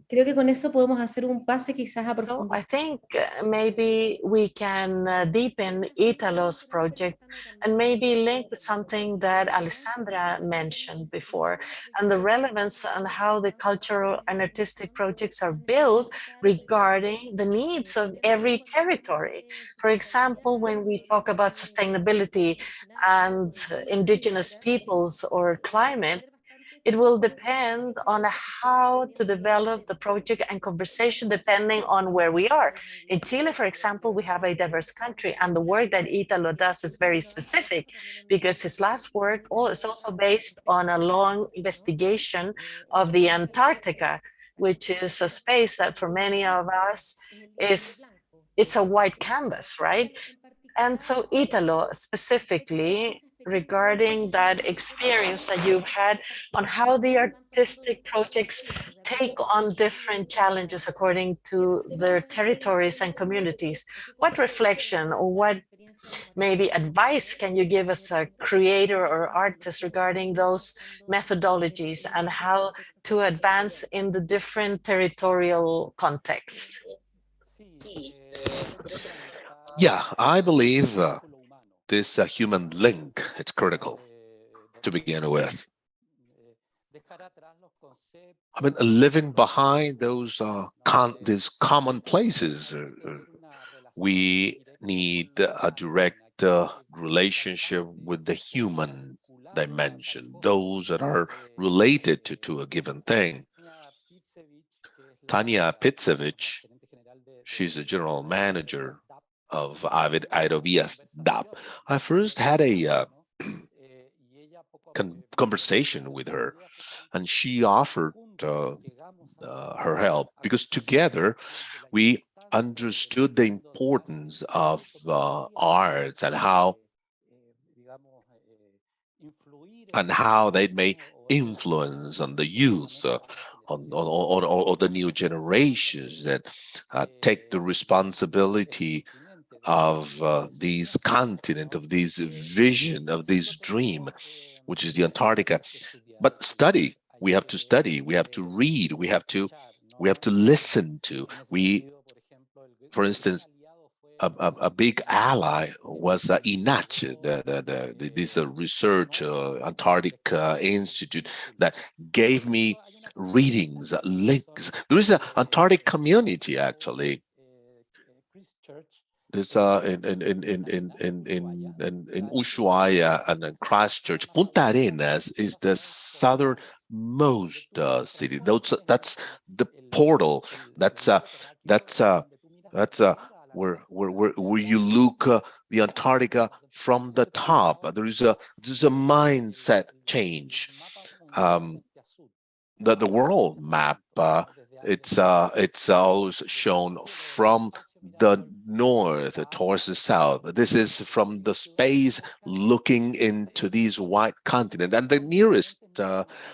Creo que con eso podemos hacer un pase quizás a So I profundizar. think maybe we can deepen Italo's project and maybe link something that Alessandra mentioned before and the relevance on how the cultural and artistic projects are built regarding the needs of every territory. For example, when we talk about sustainability and indigenous peoples or climate, it will depend on how to develop the project and conversation depending on where we are. In Chile, for example, we have a diverse country, and the work that Italo does is very specific because his last work is also based on a long investigation of the Antarctica, which is a space that for many of us it's a white canvas, right? And so Italo, specifically regarding that experience that you've had on how the artistic projects take on different challenges according to their territories and communities. What reflection or what maybe advice can you give as a creator or artist regarding those methodologies and how to advance in the different territorial contexts? Yeah, I believe this human link is critical to begin with. I mean, living behind those these commonplaces, we need a direct relationship with the human dimension, those that are related to a given thing. Tanya Pitsevich, she's the general manager of Aerovías DAP. I first had a conversation with her, and she offered her help because together we understood the importance of arts and how they may influence on the youth, on the new generations that take the responsibility of this continent, of this vision, of this dream, which is the Antarctica. But study, we have to study, we have to read, we have to listen to. For instance, a big ally was INACH, this research Antarctic Institute that gave me readings, links. There is an Antarctic community actually. There's in Ushuaia and in Christchurch. Punta Arenas is the southernmost city. That's the portal. That's where you look the Antarctica from the top. There's a mindset change. The world map, it's always shown from the north towards the south. This is from the space looking into these white continent, and the nearest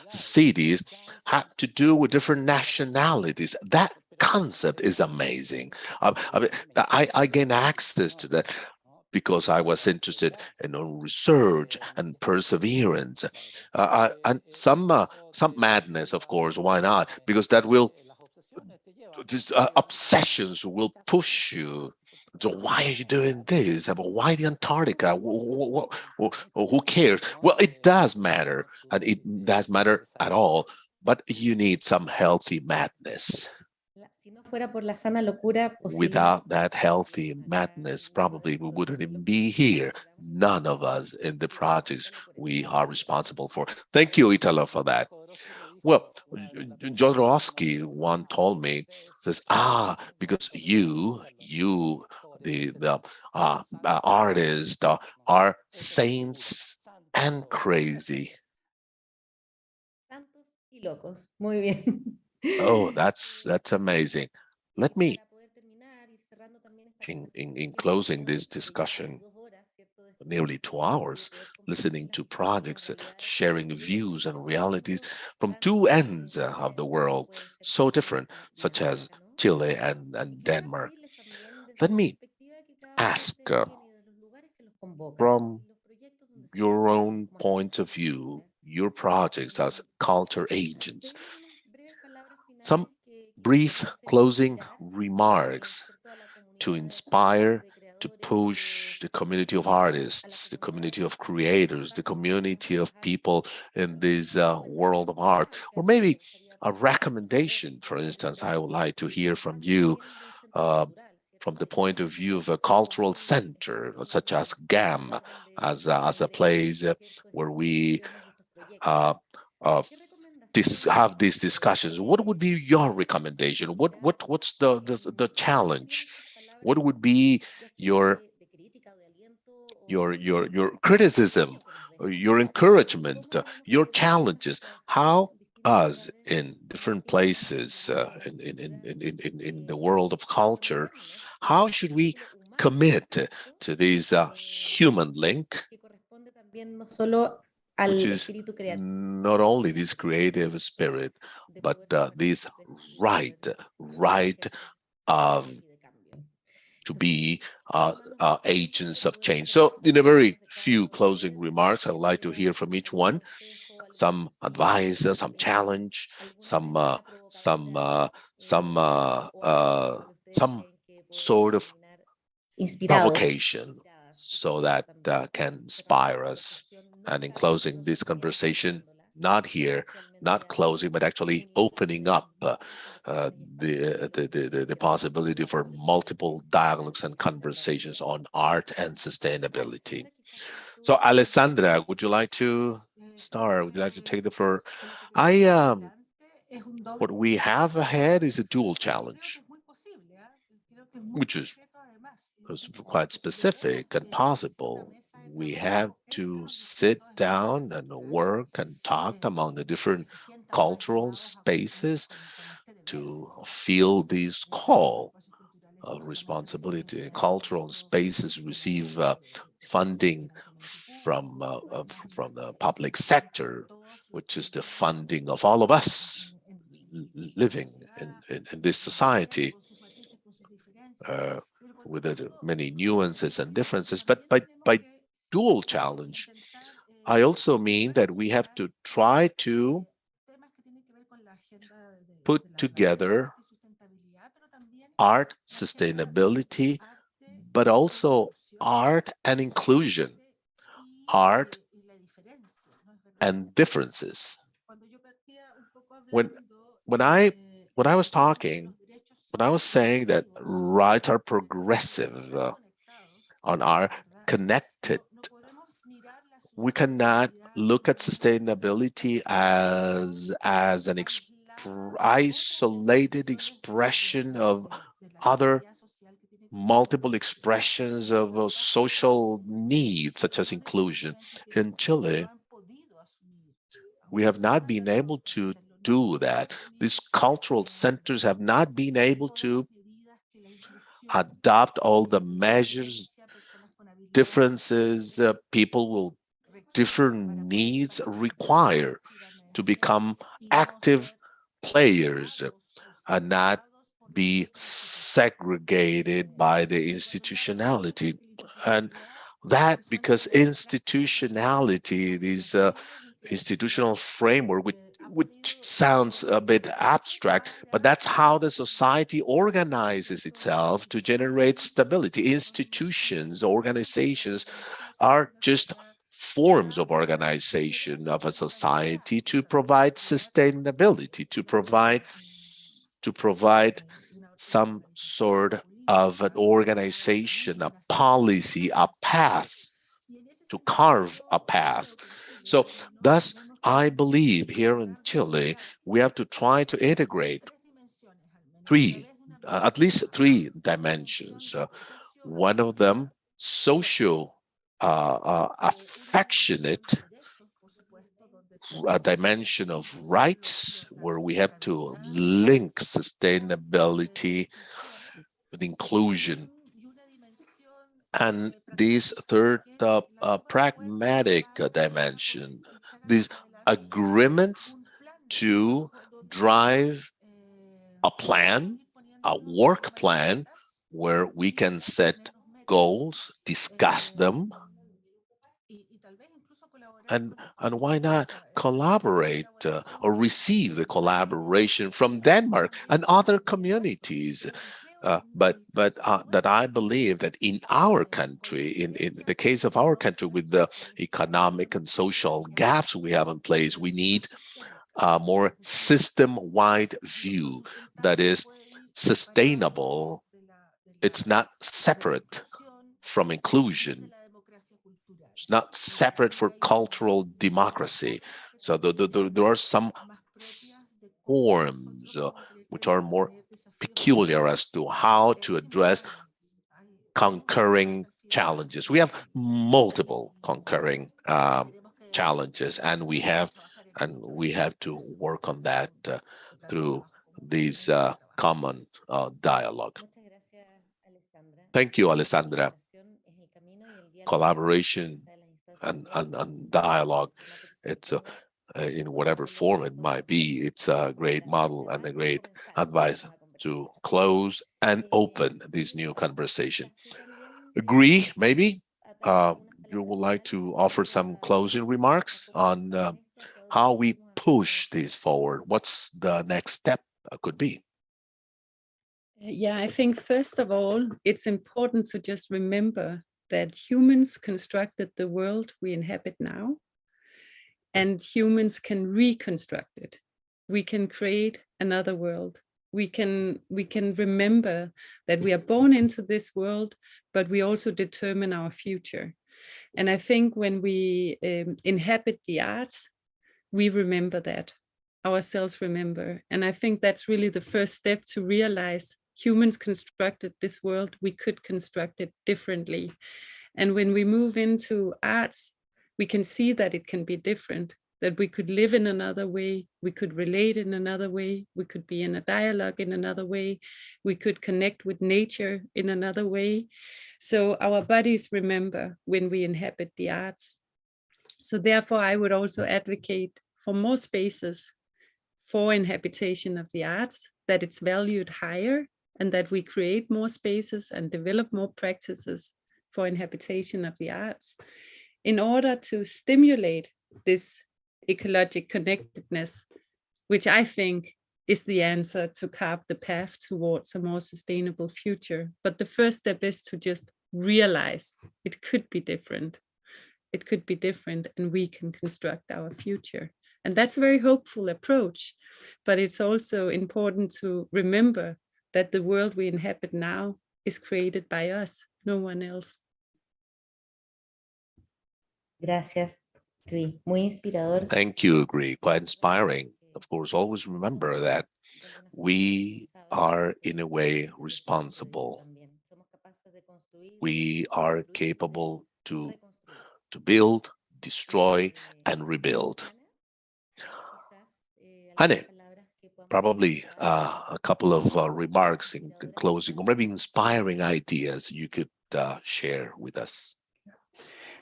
cities have to do with different nationalities. That concept is amazing. I gain access to that because I was interested in research and perseverance, and some madness, of course. Why not? Because that will these obsessions will push you. So why are you doing this? Why the Antarctica? Who cares? Well, it does matter, and it does matter at all. But you need some healthy madness. Without that healthy madness, probably we wouldn't even be here. None of us in the projects we are responsible for. Thank you, Italo, for that. Well, Jodorowsky one told me, says, because you, the artists are saints and crazy. Oh, that's amazing. Let me, in closing this discussion, nearly 2 hours, listening to projects, sharing views and realities from two ends of the world, so different, such as Chile and Denmark. Let me ask, from your own point of view, your projects as culture agents, Some brief closing remarks to inspire, to push the community of artists, the community of creators, the community of people in this world of art, or maybe a recommendation. For instance, I would like to hear from you from the point of view of a cultural center, such as GAM, as a place where we uh, uh, have these discussions. What would be your recommendation? What's the challenge? What would be your criticism, your encouragement, your challenges? How us in different places in the world of culture, how should we commit to this human link, which is not only this creative spirit, but this right of to be agents of change. So in a very few closing remarks, I would like to hear from each one, some advice, some challenge, some sort of provocation, so that can inspire us. And in closing this conversation, not here, not closing, but actually opening up the possibility for multiple dialogues and conversations on art and sustainability. So Alessandra, would you like to start? Would you like to take the floor? What we have ahead is a dual challenge, which is quite specific and possible. We have to sit down and work and talk among the different cultural spaces to feel this call of responsibility. Cultural spaces receive funding from the public sector, which is the funding of all of us living in this society. With many nuances and differences, but by dual challenge, I also mean that we have to try to put together art sustainability, but also art and inclusion, art and differences. When I was talking, when I was saying that rights are progressive and are connected, we cannot look at sustainability as an isolated expression of other multiple expressions of social needs, such as inclusion. In Chile, we have not been able to do that. These cultural centers have not been able to adopt all the measures, differences people will different needs require to become active players and not be segregated by the institutionality. And that because institutionality, these institutional framework, which sounds a bit abstract, but that's how the society organizes itself to generate stability. Institutions, organizations are just forms of organization of a society to provide sustainability, to provide some sort of an organization, a policy, a path, to carve a path. So thus, I believe here in Chile, we have to try to integrate at least three dimensions. One of them, social, affectionate, a dimension of rights, where we have to link sustainability with inclusion. And this third pragmatic dimension, these agreements to drive a plan, a work plan, where we can set goals, discuss them, and why not collaborate or receive the collaboration from Denmark and other communities? But that I believe that in our country, in the case of our country, with the economic and social gaps we have in place, we need a more system-wide view that is sustainable. It's not separate from inclusion. It's not separate for cultural democracy. So there are some forms which are more peculiar as to how to address concurring challenges. We have multiple concurring challenges, and we have to work on that through these common dialogue. Thank you, Alessandra. Collaboration and dialogue, it's in whatever form it might be, it's a great model and a great advice to close and open this new conversation. Agree, maybe? You would like to offer some closing remarks on how we push this forward? What's the next step could be? Yeah, I think first of all, it's important to just remember that humans constructed the world we inhabit now, and humans can reconstruct it. We can create another world. We can remember that we are born into this world, but we also determine our future. And I think when we inhabit the arts, we remember that, ourselves remember. And I think that's really the first step to realize humans constructed this world, we could construct it differently. And when we move into arts, we can see that it can be different, that we could live in another way, we could relate in another way, we could be in a dialogue in another way, we could connect with nature in another way. So our bodies remember when we inhabit the arts. So therefore, I would also advocate for more spaces for inhabitation of the arts, that it's valued higher, and that we create more spaces and develop more practices for inhabitation of the arts in order to stimulate this ecologic connectedness, which I think is the answer to carve the path towards a more sustainable future. But the first step is to just realize it could be different. It could be different, and we can construct our future. And that's a very hopeful approach, but it's also important to remember that the world we inhabit now is created by us, no one else. Gracias, Gri. Muy inspirador. Thank you, Gri. Quite inspiring. Of course, always remember that we are in a way responsible. We are capable to build, destroy, and rebuild. Hanne, probably a couple of remarks in closing, or maybe inspiring ideas you could share with us.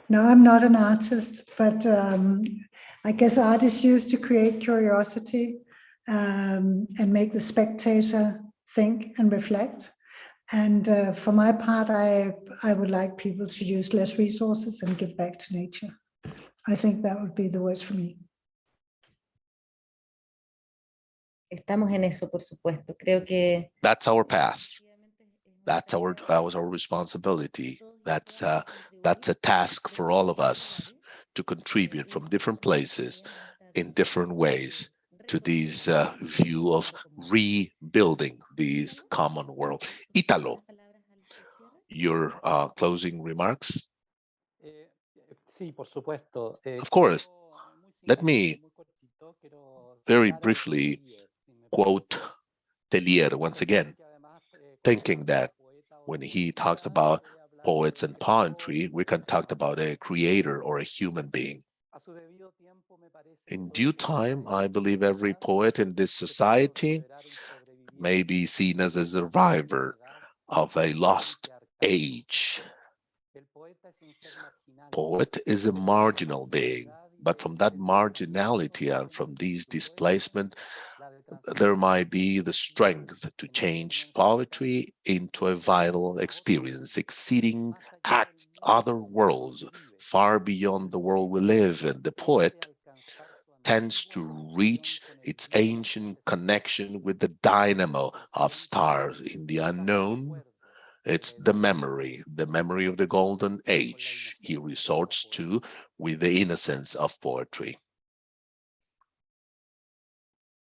No, I'm not an artist, but I guess art is used to create curiosity and make the spectator think and reflect. And for my part, I would like people to use less resources and give back to nature. I think that would be the words for me. Estamos en eso, por supuesto. Creo que that's our path. That was our responsibility. That's a task for all of us to contribute from different places in different ways to this view of rebuilding this common world. Italo, your closing remarks? Of course. Let me very briefly quote Tellier once again, thinking that when he talks about poets and poetry, we can talk about a creator or a human being. In due time, I believe every poet in this society may be seen as a survivor of a lost age. Poet is a marginal being, but from that marginality and from these displacement, there might be the strength to change poetry into a vital experience, exceeding other worlds, far beyond the world we live in. The poet tends to reach its ancient connection with the dynamo of stars in the unknown. It's the memory of the golden age he resorts to with the innocence of poetry.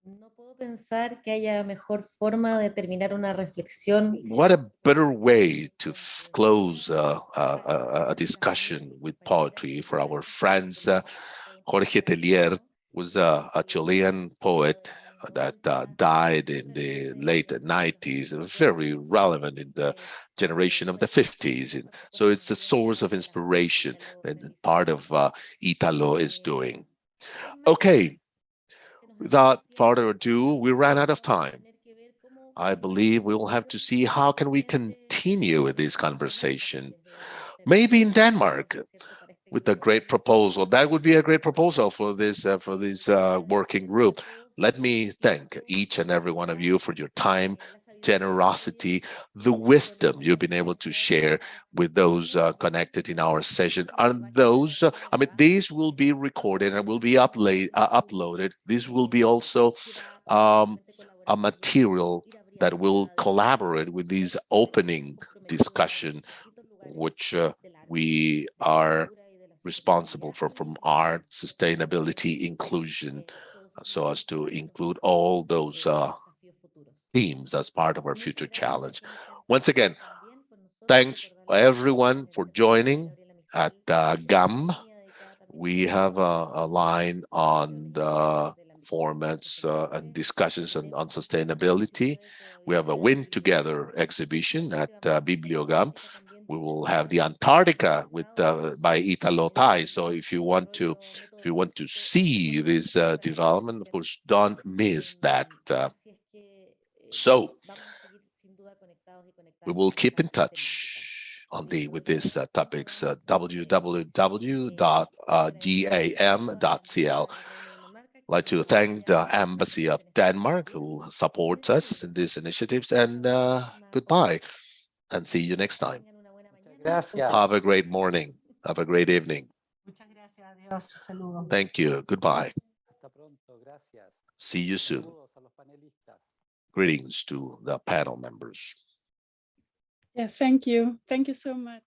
No puedo pensar que haya mejor forma de terminar una reflexión. What a better way to close a discussion with poetry for our friends. Jorge Tellier was a Chilean poet that died in the late 90s, very relevant in the generation of the 50s. And so it's a source of inspiration that part of Italo is doing. Okay, without further ado, we ran out of time. I believe we will have to see how can we continue with this conversation. Maybe in Denmark, with a great proposal. That would be a great proposal for this working group. Let me thank each and every one of you for your time, generosity, the wisdom you've been able to share with those connected in our session. And those, these will be recorded and will be uploaded. This will be also a material that will collaborate with this opening discussion, which we are responsible from art, sustainability, inclusion, so as to include all those themes as part of our future challenge. Once again, thanks everyone for joining at GAM. We have a line on the formats and discussions on sustainability. We have a Win Together exhibition at BiblioGAM. We will have the Antarctica with by Italo. So if you want to see this development, of course, don't miss that. So we will keep in touch on with these topics. www.gam.cl. I'd like to thank the Embassy of Denmark who supports us in these initiatives, and goodbye and see you next time. Have a great morning. Have a great evening. Thank you. Goodbye. See you soon. Greetings to the panel members. Yeah, thank you. Thank you so much.